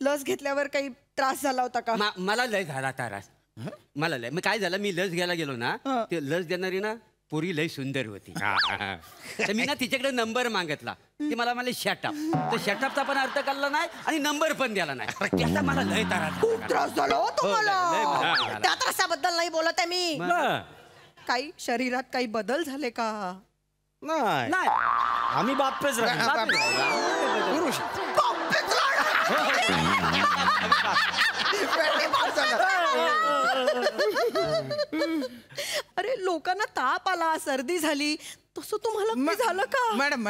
लस घेतल्यावर काही त्रास झाला होता का? मला लय झाला त्रास. मला लय. मग काय झालं, मी लस घ्यायला गेलो ना, ते लस देणारी ना पोरी लय सुंदर होती. तर मी ना तिच्याकडे नंबर मागितला. ती मला म्हणले शटअप. तर शटअपचा पण अर्थ कळला नाही आणि नंबर पण द्याला नाही. त्याचा मला लय त्रास झाला तुम्हाला. त्या त्रासाबद्दल नाही बोलत आहे मी. काही शरीरात काही बदल झाले का? नाही, आम्ही बाप्पेच पुरुष. अरे लोकांना ताप आला, सर्दी झाली, तसं तुम्हाला झालं का? मॅडम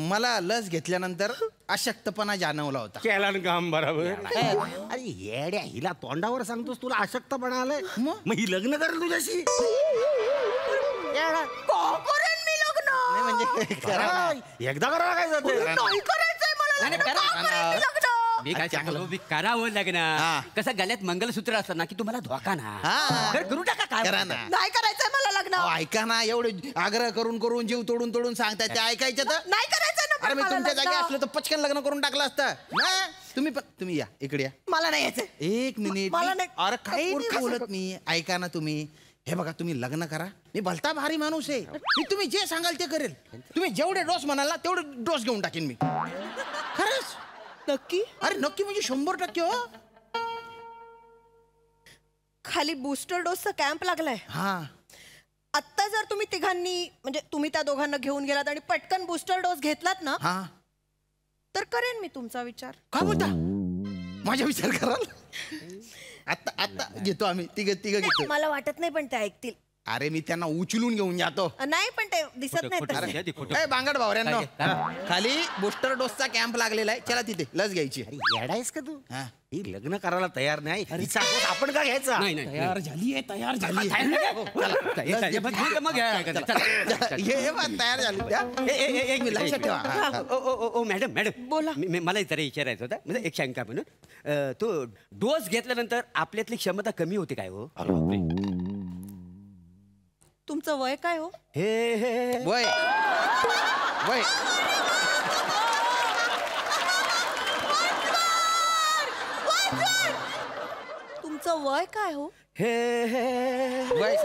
मला लस घेतल्यानंतर अशक्तपणा जाणवला होता. केला काम बरोबर. अरे येड्या, हिला तोंडावर सांगतोस तुला अशक्तपणा आलाय. मग ही लग्न करेल तुझ्याशी? मी लग्न म्हणजे एकदा करायला काय जाते? नाही करायचंय मला लग्न. मी काय सांगतो, मी करावं लग्न. कसं गळ्यात मंगलसूत्र असतं ना की तुम्हाला धोका ना. करू टाका. काय नाही करायचंय मला लग्न. ऐका ना, एवढे आग्रह करून जीव तोडून सांगताय ते ऐकायचं तर नाही करायचंय ना. अरे मी तुमच्या जागी असलं तर पचकन लग्न करून टाकलं असतं ना. तुम्ही या इकडे या. मला नाही यायचंय. एक मिनिट. अरे काही नाही बोलत मी. ऐका ना तुम्ही. हे बघा, तुम्ही लग्न करा. मी भलता भारी माणूस आहे. मी तुम्ही जे सांगाल ते करेल. तुम्ही जेवढे डोस म्हणाल ना तेवढे डोस घेऊन टाकेन मी. खरंच. नक्की? अरे नक्की म्हणजे 100% हो. खाली बूस्टर डोसचा कॅम्प लागलाय. आता जर तुम्ही तिघांनी म्हणजे तुम्ही त्या दोघांना घेऊन गेलात आणि पटकन बूस्टर डोस घेतलात ना तर करेन मी तुमचा विचार. का बोलता? माझा विचार कराल? आता घेतो आम्ही तिघ घेतो. मला वाटत नाही पण ते ऐकतील. अरे मी त्यांना उचलून घेऊन जातो. नाही पण ते दिसत नाही. बांगड भावऱ्यांनो, खाली बूस्टर डोसचा कॅम्प लागलेला आहे. चला तिथे लस घ्यायची. येडायस का तू? ही लग्न करायला तयार नाही. आपण का घ्यायचा? तयार झाली. तयार झाली. लक्षात ठेवा. मॅडम बोला. मला जरा विचारायचं होतं, म्हणजे एक शंका म्हणून. तो डोस घेतल्यानंतर आपल्यातली क्षमता कमी होते काय हो? तुमचं वय काय हो? वय तुमचं वय काय हो? वय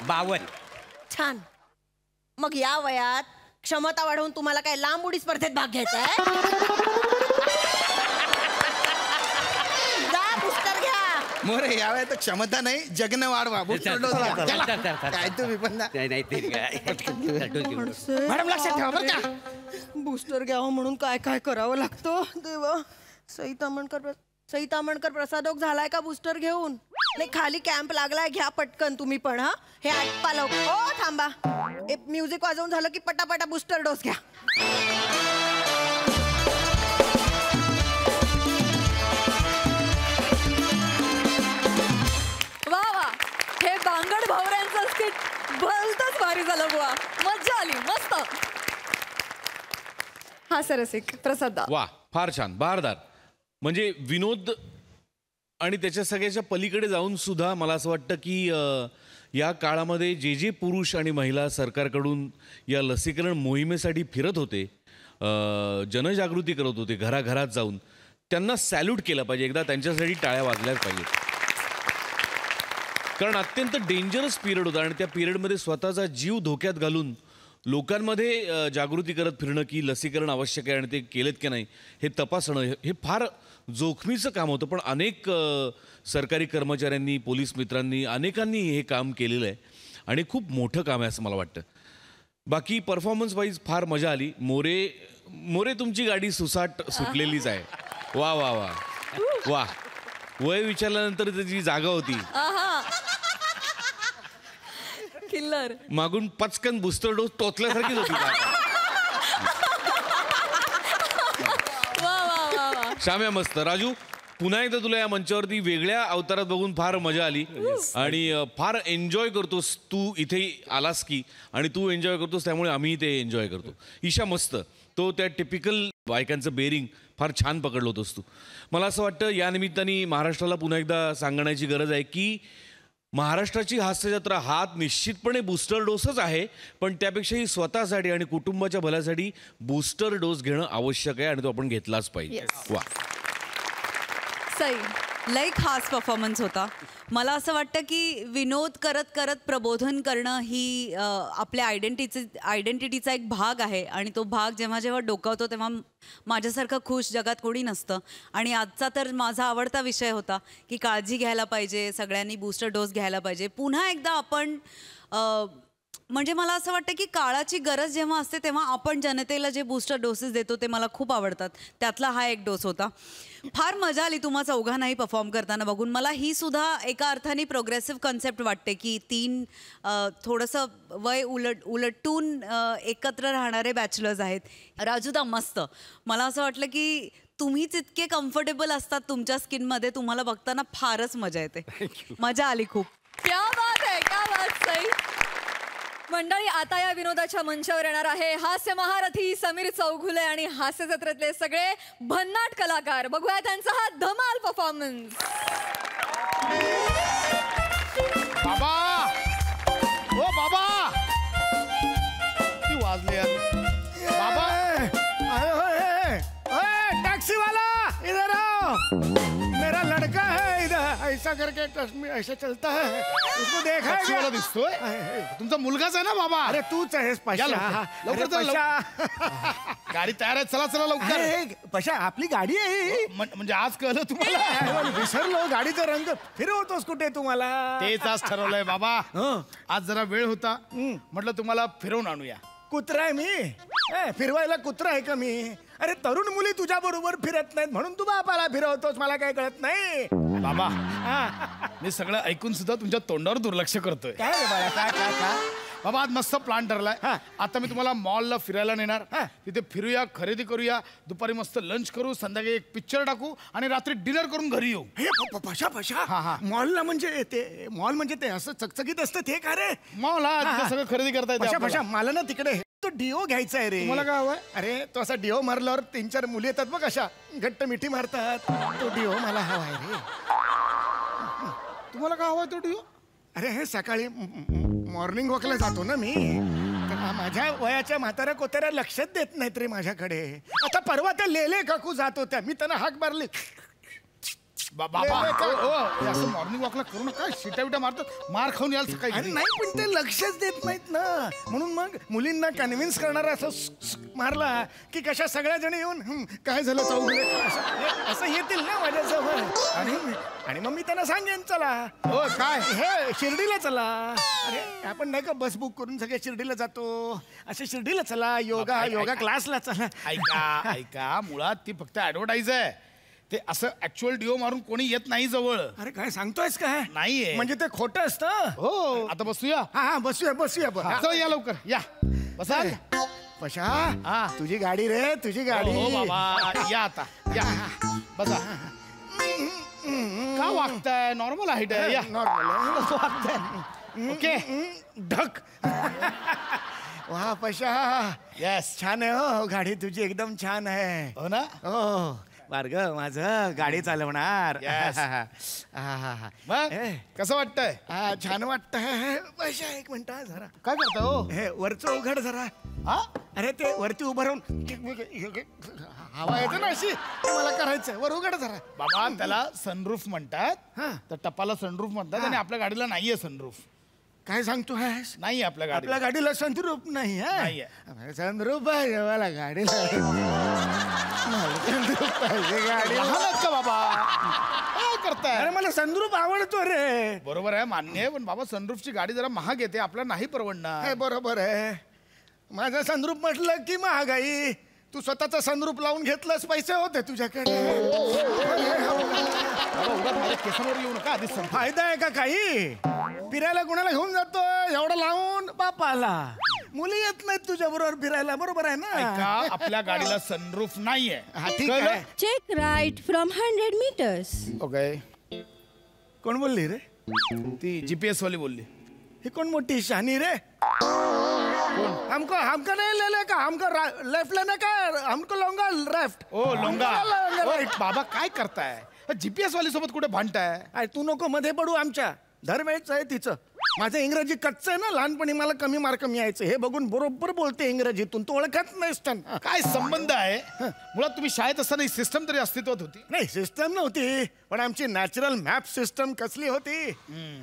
52. छान. मग या वयात क्षमता वाढवून तुम्हाला काय लांब उडी स्पर्धेत भाग घ्यायचा आहे? जा बूस्टर घ्या. मोरे यावेळी तर क्षमता नाही जगणं वाढवा booster dose घ्या. चला. काय तुम्ही पण ना. मॅडम लक्षात ठेवा बरं का. बूस्टर घ्यावं म्हणून काय काय करावं लागतं देवा. सई तामणकर प्रसादोक झालाय का बूस्टर घेऊन? नाही खाली कॅम्प लागलाय, घ्या पटकन तुम्ही पण. हा हे पालव थांबा. म्युझिक वाजवून झालं की पटापटा बूस्टर डोस घ्या. वा वा, हे बांगड भावऱ्यांचं स्किट भलतंच भारी झालं बुवा. मज्जा आली, मस्त. हा सरसिक प्रसाद. वा, फार छान, बहारदार. म्हणजे विनोद आणि त्याच्या सगळ्याच्या पलीकडे जाऊन सुद्धा मला असं वाटतं की या काळामध्ये जे पुरुष आणि महिला सरकारकडून या लसीकरण मोहिमेसाठी फिरत होते, जनजागृती करत होते घराघरात जाऊन, त्यांना सॅल्यूट केलं पाहिजे. एकदा त्यांच्यासाठी टाळ्या वाजल्याच पाहिजेत. कारण अत्यंत डेंजरस पिरियड होता आणि त्या पिरियडमध्ये स्वतःचा जीव धोक्यात घालून लोकांमध्ये जागृती करत फिरणं की लसीकरण आवश्यक आहे आणि ते केलेत की नाही हे तपासणं, हे फार जोखमीचं काम होतं. पण अनेक सरकारी कर्मचाऱ्यांनी, पोलीस मित्रांनी, अनेकांनी हे काम केलेलं आहे आणि खूप मोठं काम आहे असं मला वाटतं. बाकी परफॉर्मन्स वाईज फार मजा आली. मोरे तुमची गाडी सुसाट सुटलेलीच आहे. वा वा वा वा. वय विचारल्यानंतर त्याची जागा होती. किल्लर. मागून पचकन बूस्टर डोस टोचल्यासारखीच होती. श्याम्या मस्त. राजू, पुन्हा एकदा तुला या मंचावरती वेगळ्या अवतारात बघून फार मजा आली आणि फार एन्जॉय करतोस तू इथे आलास की, आणि तू एन्जॉय करतोस त्यामुळे आम्ही ते एन्जॉय करतो. ईशा मस्त. तो त्या टिपिकल बायकांचं बेरिंग फार छान पकडलं होतंस तू. मला असं वाटतं या निमित्ताने महाराष्ट्राला पुन्हा एकदा सांगण्याची गरज आहे की महाराष्ट्राची हास्यजत्रा हात निश्चितपणे बूस्टर डोसच आहे, पण त्यापेक्षाही स्वतःसाठी आणि कुटुंबाच्या भल्यासाठी बूस्टर डोस घेणं आवश्यक आहे आणि तो आपण घेतलाच पाहिजे. वा. सई, लई खास परफॉर्मन्स होता. मला असं वाटतं की विनोद करत करत प्रबोधन करणं ही आपल्या आयडेंटिटीचा एक भाग आहे आणि तो भाग जेव्हा जेव्हा डोकावतो तेव्हा माझ्यासारखं खुश जगात कोणी नसतं. आणि आजचा तर माझा आवडता विषय होता की काळजी घ्यायला पाहिजे, सगळ्यांनी बूस्टर डोस घ्यायला पाहिजे. पुन्हा एकदा आपण म्हणजे मला असं वाटतं की काळाची गरज जेव्हा असते तेव्हा आपण जनतेला जे बूस्टर डोसेस देतो ते मला खूप आवडतात. त्यातला हा एक डोस होता. फार मजा आली तुम्हा चौघांनाही परफॉर्म करताना बघून. मला ही सुद्धा एका अर्थाने प्रोग्रेसिव्ह कन्सेप्ट वाटते की थोडंसं वय उलटून एकत्र राहणारे बॅचलर्स आहेत. राजूदा मस्त. मला असं वाटलं की तुम्हीच इतके कम्फर्टेबल असतात तुमच्या स्किनमध्ये, तुम्हाला बघताना फारच मजा येते. मजा आली खूप. क्या बात आहे, क्या बात. सई. मंडळी, आता या विनोदाच्या मंचावर येणार आहे हास्य महारथी समीर चौघुले आणि हास्य जत्रेतले सगळे भन्नाट कलाकार. बघूया त्यांचा हा धमाल परफॉर्मन्स. बाबा, ओ बाबा, ती वाजली बाबा. टैक्सी वाला इधर आओ, मेरा लड़का है इधर, ऐसा करके ऐसा चलता है, उसको देखा है क्या? दिसतोय तुमचा मुलगाच आहे ना बाबा? अरे तूच आहेस पशा. लवकर चला, गाडी तयार आहे, चला चला लवकर. पशा, आपली गाडी आहे. म्हणजे आज कळलं तुम्हाला? विसरलो, गाडीचा रंग फिरवतोस कुठे तुम्हाला? तेच आज ठरवलंय बाबा. आज जरा वेळ होता, म्हटलं तुम्हाला फिरवून आणूया. कुत्रा आहे मी? फिरवायला कुत्रा आहे का मी? अरे तरुण मुली तुझ्या बरोबर फिरत नाहीत म्हणून तू बापाला फिरवतोस, मला काय कळत नाही बाबा. मी सगळं ऐकून सुद्धा तुमच्या तोंडावर दुर्लक्ष करतोय. काय रे बाळा, काय काय काय बाबा? आज मस्त प्लॅन ठरलाय. आता मी तुम्हाला मॉलला फिरायला नेणार. तिथे फिरूया, खरेदी करूया, दुपारी मस्त लंच करू, संध्याकाळी एक पिक्चर टाकू आणि रात्री डिनर करून घरी येऊ. पशा पशा, मॉलला म्हणजे ते मॉल म्हणजे ते असं चकचकीत असतं ते का रे? मॉल हा सगळं खरेदी करता येते. पशा, मला ना तिकडे तो डिओ घ्यायचा आहे रे. मला काय हवंय? अरे तो असा डिओ मारल्यावर 3-4 मुली येतात बघ, अशा घट्ट मिठी मारतात. तो डिओ मला हवाय रे. तुम्हाला काय हवाय तो डिओ? अरे हे सकाळी मॉर्निंग वॉकला जातो ना मी, माझ्या वयाच्या म्हाताऱ्या कोत्याऱ्या लक्षात देत नाहीत रे माझ्याकडे. आता परवा त्या लेले काकू जात होत्या, मी त्यांना हाक मारली, बाबा असं मॉर्निंग वॉकला करू नका. शिटा बिटा मारतात, मार खाऊन याल सकाळी. नाही पण ते लक्षच देत नाहीत ना, म्हणून मग मुलींना कन्व्हिन्स करणारा असं मारला की कशा सगळ्या जण येऊन काय झालं चौघडे असं येतील ना माझ्याजवळ. आणि मग मी त्यांना सांगेन चला हो काय हे शिर्डीला चला. अरे आपण नाही का बस बुक करून सगळे शिर्डीला जातो, असे शिर्डीला चला, योगा क्लासला चला. ऐका मुळात ती फक्त ऍडव्हर्टाईज आहे. ते असं ऍक्च्युअल डिओ मारून कोणी येत नाही जवळ. अरे काय सांगतोयस काय? नाहीये म्हणजे ते खोटं असतं. हो आता बसूया. हा बसूया या लवकर या बसा. पशा तुझी गाडी रे, तुझी गाडी. हो बाबा या आता या बसा. का वागताय? नॉर्मल हाईट आहे. या नॉर्मल वागताय. ओके ढक. वा पशा येस छान आहे हो गाडी तुझी, एकदम छान आहे. हो ना? हो मार्ग माझं गाडी चालवणार. मग कसं वाटतंय? छान वाटतंय. पशा एक मिनिट जरा काय करता हो? हे वरचं उघड जरा. हा अरे ते वरती उभं राहून हवा येते ना अशी, मला करायचं. वर उघड जरा. बाबा त्याला सनरूफ म्हणतात, तर टपाला सनरूफ म्हणतात आणि आपल्या गाडीला नाहीये सनरूफ. काय सांगतो आहेस? नाही आपल्या गाडीला सनरूफ नाही आहे. सनरूफ आहे मला गाडीला. गाडी का बाबा काय करताय? अरे मला सनरूफ आवडतो रे. बरोबर आहे मान्य आहे, पण बाबा सनरूफची गाडी जरा महाग येते, आपल्याला नाही परवडणार. बरोबर आहे. माझा सनरूफ म्हटलं की महागाई. तू स्वतःचा सनरूफ लावून घेतलंस, पैसे होते तुझ्याकडे. केसावर येऊ नका आधी. फायदा आहे का काही? फिरायला कुणाला घेऊन जातो एवढं लावून? बापाला. मुली येत नाहीत तुझ्या बरोबर फिरायला, बरोबर आहे ना? आपल्या गाडीला सनरूफ नाहीये. Check right from 100 meters. Okay कोण बोलली रे? ती जीपीएस वाली बोलली. ही कोण मोठी शहाणी रे? हमको नहीं ले का, हमको लेफ्ट लेने का, हमको लोंगा लेफ्ट. ओ लोंगा राईट. बाबा काय करताय? जीपीएस वाली सोबत कुठे भांडताय? तू नको मध्ये पडू. आमच्या धर्मेच आहे तिचं. माझं इंग्रजी कच्चं आहे ना, लहानपणी मला कमी मार्क मिळायचे. हे बघून बरोबर बोलते इंग्रजीतून. तू ओळखत नाहीस त्यांना. काय संबंध आहे? मुळात तुम्ही शाळेत असताना सिस्टम तरी अस्तित्वात होती? नाही सिस्टम नव्हती, पण आमची नॅचरल मॅप सिस्टम कसली होती.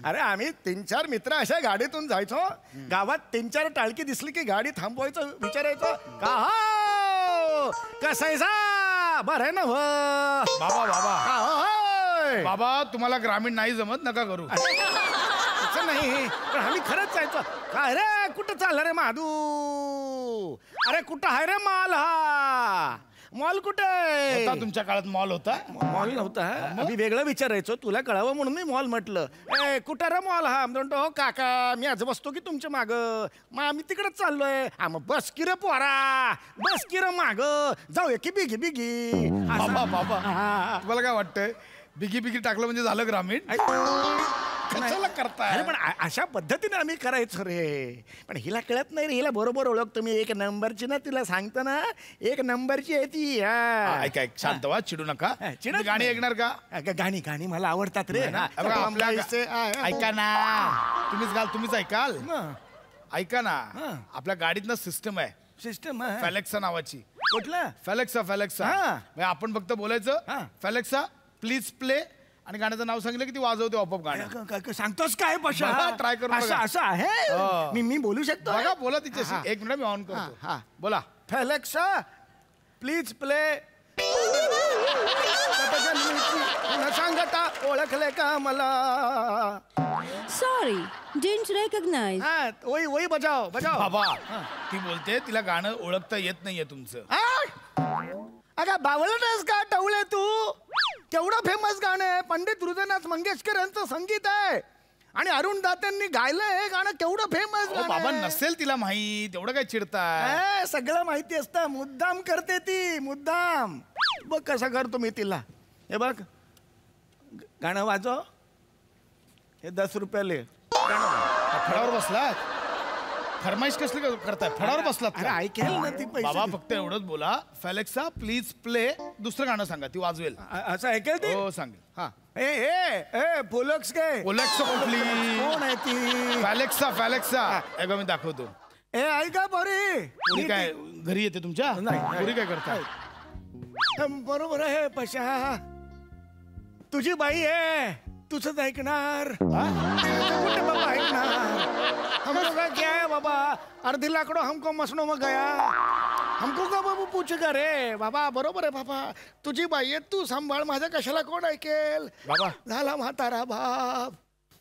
अरे आम्ही 3-4 मित्र अशा गाडीतून जायचो. गावात 3-4 टाळकी दिसली की गाडी थांबवायचं, विचारायचं का हो कसायचा बरं आहे ना हो बाबा. बाबा बाबा तुम्हाला ग्रामीण नाही जमत, नका करू. असं नाही पण आम्ही खरंच जायचो. काय रे कुठं चाललं रे माधू? अरे कुठं आहे रे मॉल? हा मॉल कुठे? तुमच्या काळात मॉल होता? मॉल नव्हता. आम्ही वेगळं विचारायचो, तुला कळावं म्हणून मी मॉल म्हटलं. ए कुठं रे मॉल? हा म्हणतो हो काका मी आज बसतो की तुमच्या माग. मग आम्ही तिकडेच चाललोय. मग बस की रे पोरा, बस की रे माग, जाऊया की बिगी बिगी. बाबा तुम्हाला काय वाटतंय बिगी बिगी टाकलं म्हणजे झालं ग्रामीण? कशाला करताय? अरे पण अशा पद्धतीने आम्ही करायचो रे. पण हिला कळत नाही रे, हिला बरोबर ओळखतो मी. 1 नंबरची ना, तिला सांगतो ना 1 नंबरची आहे ती. ऐका शांत व्हा, चिडू नका. गाणी ऐकणार का? गाणी मला आवडतात रे. ऐका ना, तुम्हीच ऐकाल. ऐका ना, आपल्या गाडीत ना सिस्टम आहे. सिस्टम फॅलेक्सा नावाची. कुठला? फॅलेक्सा. आपण फक्त बोलायचं फॅलेक्सा प्लीज प्ले आणि गाण्याचं नाव सांगितलं की ती वाजवते आपोआप गाणं. सांगतोस काय पशा? ट्राय करू. असं आहे? मी बोलू शकतो? बघा बोला तिच्याशी. 1 मिनिट मी ऑन करतो. बोला फॅलेक्सा प्लीज प्ले. सांगता ओळखले का मला? Sorry didn't recognise. वही बजाव बाबा. ती बोलते तिला गाणं ओळखता येत नाहीये तुमचं. अगं बावळटच का टवळे तू? केवढं फेमस गाणं आहे. पंडित हृदयनाथ मंगेशकर यांचं संगीत आहे आणि अरुण दात्यांनी गायलंय हे गाणं. केवढं फेमस गाणं. बाबा नसेल तिला माहित, एवढं काय चिडताय? सगळं माहिती असतं. मुद्दाम करते ती, मुद्दाम. बघ कसं करतो मी तिला. हे बघ गाणं वाजव. हे 10 रुपयाले. फळावर बसलात? फरमाईश कसली करताय? फळावर बसलात? ऐकेल ना ती. बाबा फक्त एवढंच बोला फॅलेक्सा प्लीज प्ले. दुसरं गाणं सांगा, ती वाजवेल. असं ऐकेल ती? हो सांगेल. हा ए पोलक्स काय? पोलक्स कुठली? कोण आहे ती? फॅलेक्सा. ऐका मी दाखवतो. ऐका पोरी काय घरी येते तुमच्या? नाही पोरी काय करताय? बरोबर आहे पशा. तुझी बाई आहे, तुझंच ऐकणार. कुठे बाबा ऐकणार? हमको का क्या है बाबा, अर्धी लाकडो हमको मसनो मग गया, हमको का बाबू पूछेगा रे. बाबा बरोबर आहे बाबा, तुझी बाई आहे, तू सांभाळ, माझं कशाला कोण ऐकेल. बाबा झाला म्हातारा बाप,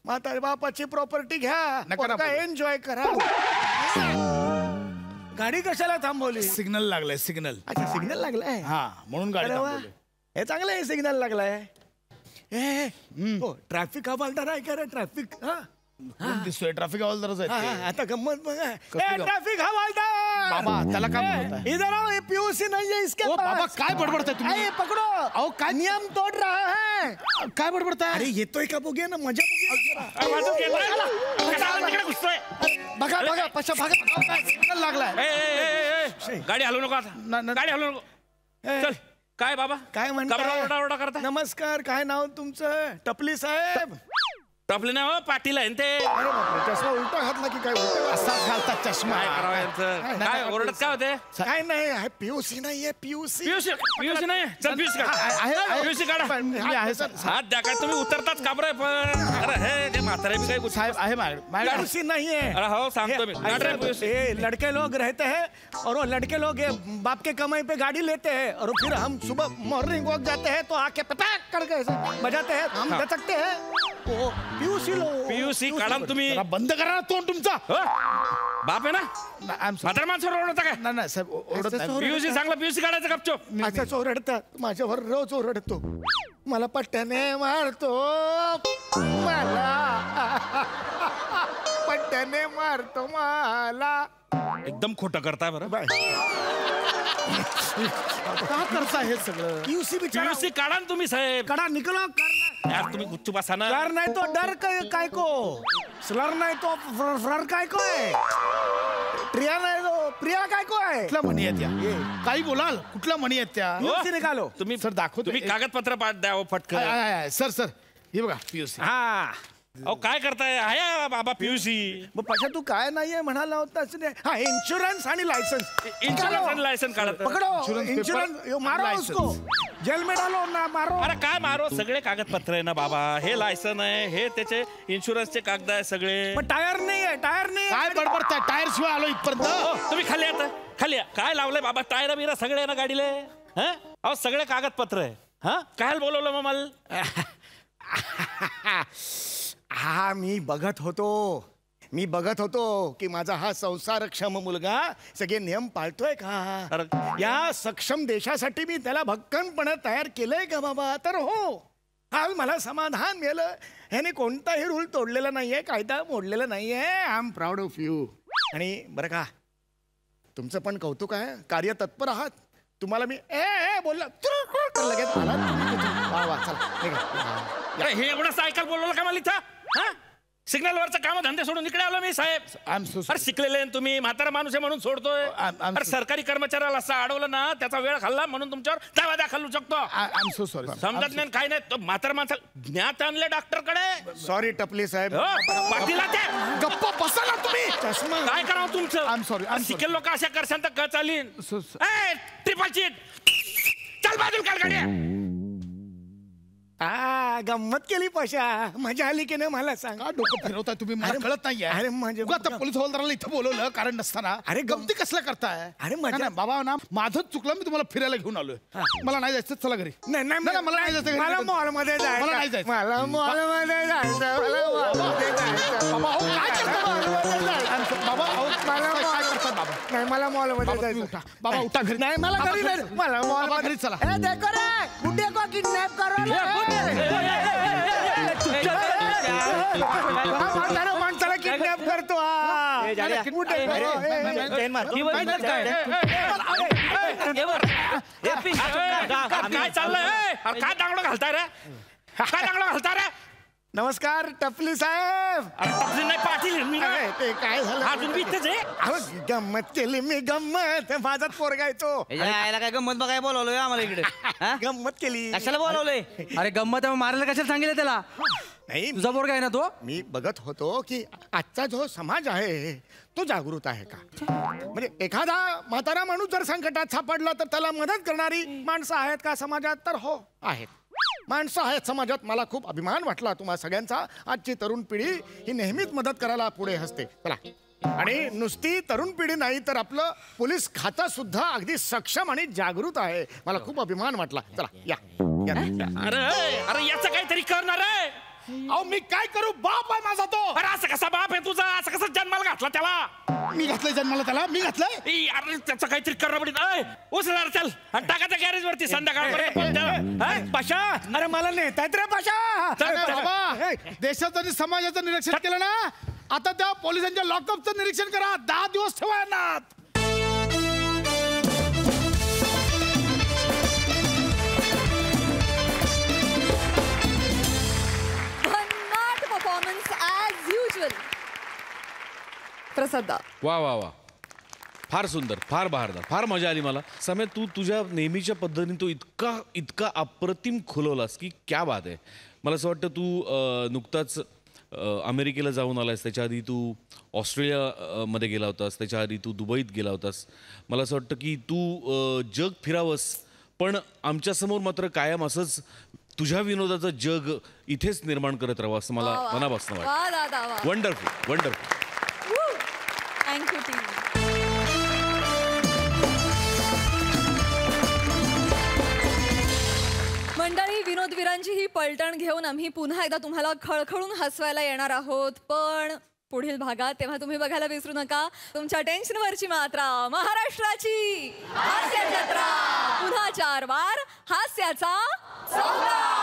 म्हातारा बापाची प्रॉपर्टी घ्या, एन्जॉय करा. गाडी कशाला थांबवली? सिग्नल लागलाय, सिग्नल. अच्छा सिग्नल लागलाय, हा म्हणून गाडी थांबवली. हे चांगलं आहे, सिग्नल लागलाय. ट्रॅफिक हवालदार आहे का रे? ट्रॅफिक दिसतोय ट्रॅफिक हवालदारच आहे. आता गंमत बघा, ट्रॅफिक हवालदार बाबा त्याला काय इधर आओ, ये पीयूसी नहीं है इसके पास. बाबा काय बडबडताय तुम्ही? पकड़ो. अहो काय नियम तोड़ रहा है. काय बडबडताय? अरे येतोय का बघूया ना, मजा बघा बघा पश्चा बघा, सिग्नल लागलाय. गाडी हलवू नको आता, गाडी हलवू नको. चल काय बाबा, काय म्हणता? ओरडा करता. नमस्कार, काय नाव तुमचं? टपली साहेब. टपले ना पाटील आहे ते. अरे बापरे, चष्मा उलटा घातला की काय? असाच घालतात चष्मा. काय करावं यांचं? काय ओरडत काय होते? काय नाही, पीयूसी नाहीये, पीयूसी. पीयूसी नाही. चल पीयूसी काढा, पीयूसी काढा. हात द्या, काय तुम्ही उतरताच का बरं? अरे हे जे म्हातारे भी काही साहेब आहे पीयूसी नहीं है. अरे हो सांगतो मी. ये लड़के लोग रहते हैं और वो लड़के लोग ये बाप के कमाई पे गाड़ी लेते हैं और फिर हम सुबह मॉर्निंग वॉक जाते हैं तो आके पटाक करके ऐसे बजाते हैं, हम दचकते हैं. वो पीयूसी लो. पीयूसी काढा तुम्ही. बंद करा ना तोंड तुमचा. बाप आहे ना, म्हातारा माणसावर ओरडता काय? नाही साहेब ओरडत नाही. पीयूसी चांगला, पीयूसी काढायचं गपचूप. असंच ओरडतात, माझ्यावर रोज ओरडतो, मला पट्ट्याने मारतो, मला पट्ट्याने मारतो मला. एकदम खोटं करताय बरं. का करता हे सगळं? पीयूसी काढा ना तुम्ही साहेब. काढा, निकलो. यार तुम्ही गुच्चू बसा ना. डर नाही तो डर काय को, स्लर नाही तो फ्लर काय को आहे, प्रिया नाही तो प्रिया काय को आहे. कुठल्या म्हणी आहेत त्या? काही बोलाल, कुठल्या म्हणी आहेत त्या? पीयूसी निकालो. तुम्ही सर दाखवतो. तुम्ही कागदपत्र पाठ द्या फटकन. सर हे बघा पीयूसी. हा अहो काय करताय? आहे बाबा पीयूसी. मग पशा तू काय नाहीये म्हणाला होतास. हा इन्शुरन्स आणि लायसन्स. इन्शुरन्स आणि लायसन्स काढत. पकडो इन्शुरन्स, मारो उसको, जेल में डालो ना, मारो. अरे काय मारो, सगळे कागदपत्र आहे ना बाबा. हे लायसन आहे, हे त्याचे इन्शुरन्सचे कागद आहे सगळे. पण टायर नाही आहे, टायर नाही. काय बडबडताय? टायर शिवाय आलो इथपर्यंत. तुम्ही खाली आता, खाली या. काय लावलंय बाबा? टायर बिरा सगळे ना गाडीले. अहो सगळे कागदपत्र आहे. काय बोलवलं मग मला? हा मी बघत होतो की माझा हा संसारक्षम मुलगा सगळे नियम पाळतोय का. या सक्षम देशासाठी मी त्याला भक्कमपणे तयार केलंय का बाबा. तर हो, आज मला समाधान मिळालं. ह्याने कोणताही रूल तोडलेला नाहीये, कायदा मोडलेला नाहीये. I am proud of you. आणि बरं का, तुमचं पण कौतुक आहे, कार्य तत्पर आहात. तुम्हाला मी बोलला लगेच वा वा, चला. हे एवढं सायकल बोलवलं का मला इथं? सिग्नल वरचं काम धंदे सोडून इकडे आलो मी साहेब. अरे शिकलेले तुम्ही, म्हातारा माणूस आहे म्हणून सोडतोय. अरे सरकारी कर्मचाऱ्याला असं अडवलं ना, त्याचा वेळ खाल्ला म्हणून तुमच्यावर दावा दाखल होऊ शकतो. समजत नाही काय नाही. तो म्हातारा माणसाला ज्ञात आणले डॉक्टर कडे. सॉरी टपली साहेब. पाटील गप्प बसा ना तुम्ही. काय करावं तुमचं? I am sorry. शिकेल लोक अशा करशान तर चालीन. Triple cheat. चल बाजूला काढ गाडी. गंमत केली पशा, मजा आली की नाही मला सांग. डोकं फिरवताय तुम्ही, मला कळत नाहीये. अरे म्हणजे आता पोलीस हवालदाराला इथं बोलवलं कारण नसताना. अरे गमती कसला करताय? अरे मजा बाबा ना, माझंच चुकलं, मी तुम्हाला फिरायला घेऊन आलोय. मला नाही जायचं, चला घरी. नाही मला नाही जायचं. मला मॉल मध्ये जायचं. मला नाही जायचं. मला मॉल मध्ये जायचं. बाबा काय करता? बाबा काय करतात बाबा? नाही मला मॉल मध्ये जायचं. बाबा उठा घरी. नाही मला घरी नाही, मला मॉल घरी चला. देखो रे, गुड्डे को किडनॅप करो. माणसाला किडनॅप करतो. काय चाललंय? काय दांगडो घालताय रे? काय दांगडो घालताय रे? नमस्कार टपली साहेब. नाही पाटील ते काय झालं? अजून बी इथेच आहे. गंमत केली मी, गंमत. माझाच पोरगायचो. यायला काय गंमत बघाय बोलवलोय आम्हाला इकडे? गंमत केली. कशाला बोलवलंय? अरे गंमत मारायला कशाला सांगितलं त्याला? नाही, तुझा पोरगा आहे ना तो? मी बघत होतो की आजचा जो समाज आहे तो जागृत आहे का. म्हणजे एखादा म्हातारा माणूस जर संकटात सापडला तर त्याला मदत करणारी माणसं आहेत का समाजात? तर हो आहेत. माणसं आहेत समाजात. मला खूप अभिमान वाटला तुम्हा सगळ्यांचा. आजची तरुण पिढी ही नेहमीच मदत करायला पुढे असते. चला, आणि नुसती तरुण पिढी नाही तर आपलं पोलीस खातं सुद्धा अगदी सक्षम आणि जागृत आहे. मला खूप अभिमान वाटला. चला या. अरे अरे याचं काहीतरी करणार आहे. अहो मी काय करू, बाप आहे माझा तो. अरे असं कसा बाप आहे तुझा, असं कसं जन्माला घातला त्याला. मी घातलंय जन्माला त्याला, मी घातलंय. अरे त्याचं काहीतरी करणार उचला चल आणि टाकायचं गॅरेज वरती संध्याकाळपर्यंत. पाशा अरे मला नेतायत रे पाशा. बाबा देशाचं आणि समाजाचं निरीक्षण केलं ना, आता त्या पोलिसांच्या लॉकअपचं निरीक्षण करा. 10 दिवस ठेवा यांना. Performance as usual. प्रसाद वा वा वा, फार सुंदर, फार बहारदार, फार मजा आली मला. समय तू तुझ्या नेहमीच्या पद्धतीने तो इतका इतका अप्रतिम खुलवलास की क्या बात आहे. मला असं वाटतं तू नुकताच अमेरिकेला जाऊन आलास, त्याच्या आधी तू ऑस्ट्रेलियामध्ये गेला होतास, त्याच्या आधी तू दुबईत गेला होतास. मला असं वाटतं की तू जग फिरावंस, पण आमच्यासमोर मात्र कायम असंच तुझ्या विनोदाचं जग इथेच निर्माण करत राहावं असं मला मनापासून वाटतं. Wonderful wonderful. Thank you team. मंडळी, विनोदवीरांची ही पलटण घेऊन आम्ही पुन्हा एकदा तुम्हाला खळखळून हसवायला येणार आहोत, पण पुढील भागात. तेव्हा तुम्ही बघायला विसरू नका तुमच्या टेन्शनवरची मात्रा, महाराष्ट्राची हास्य जत्रा. पुन्हा 4 वार हास्याचा संग्राम.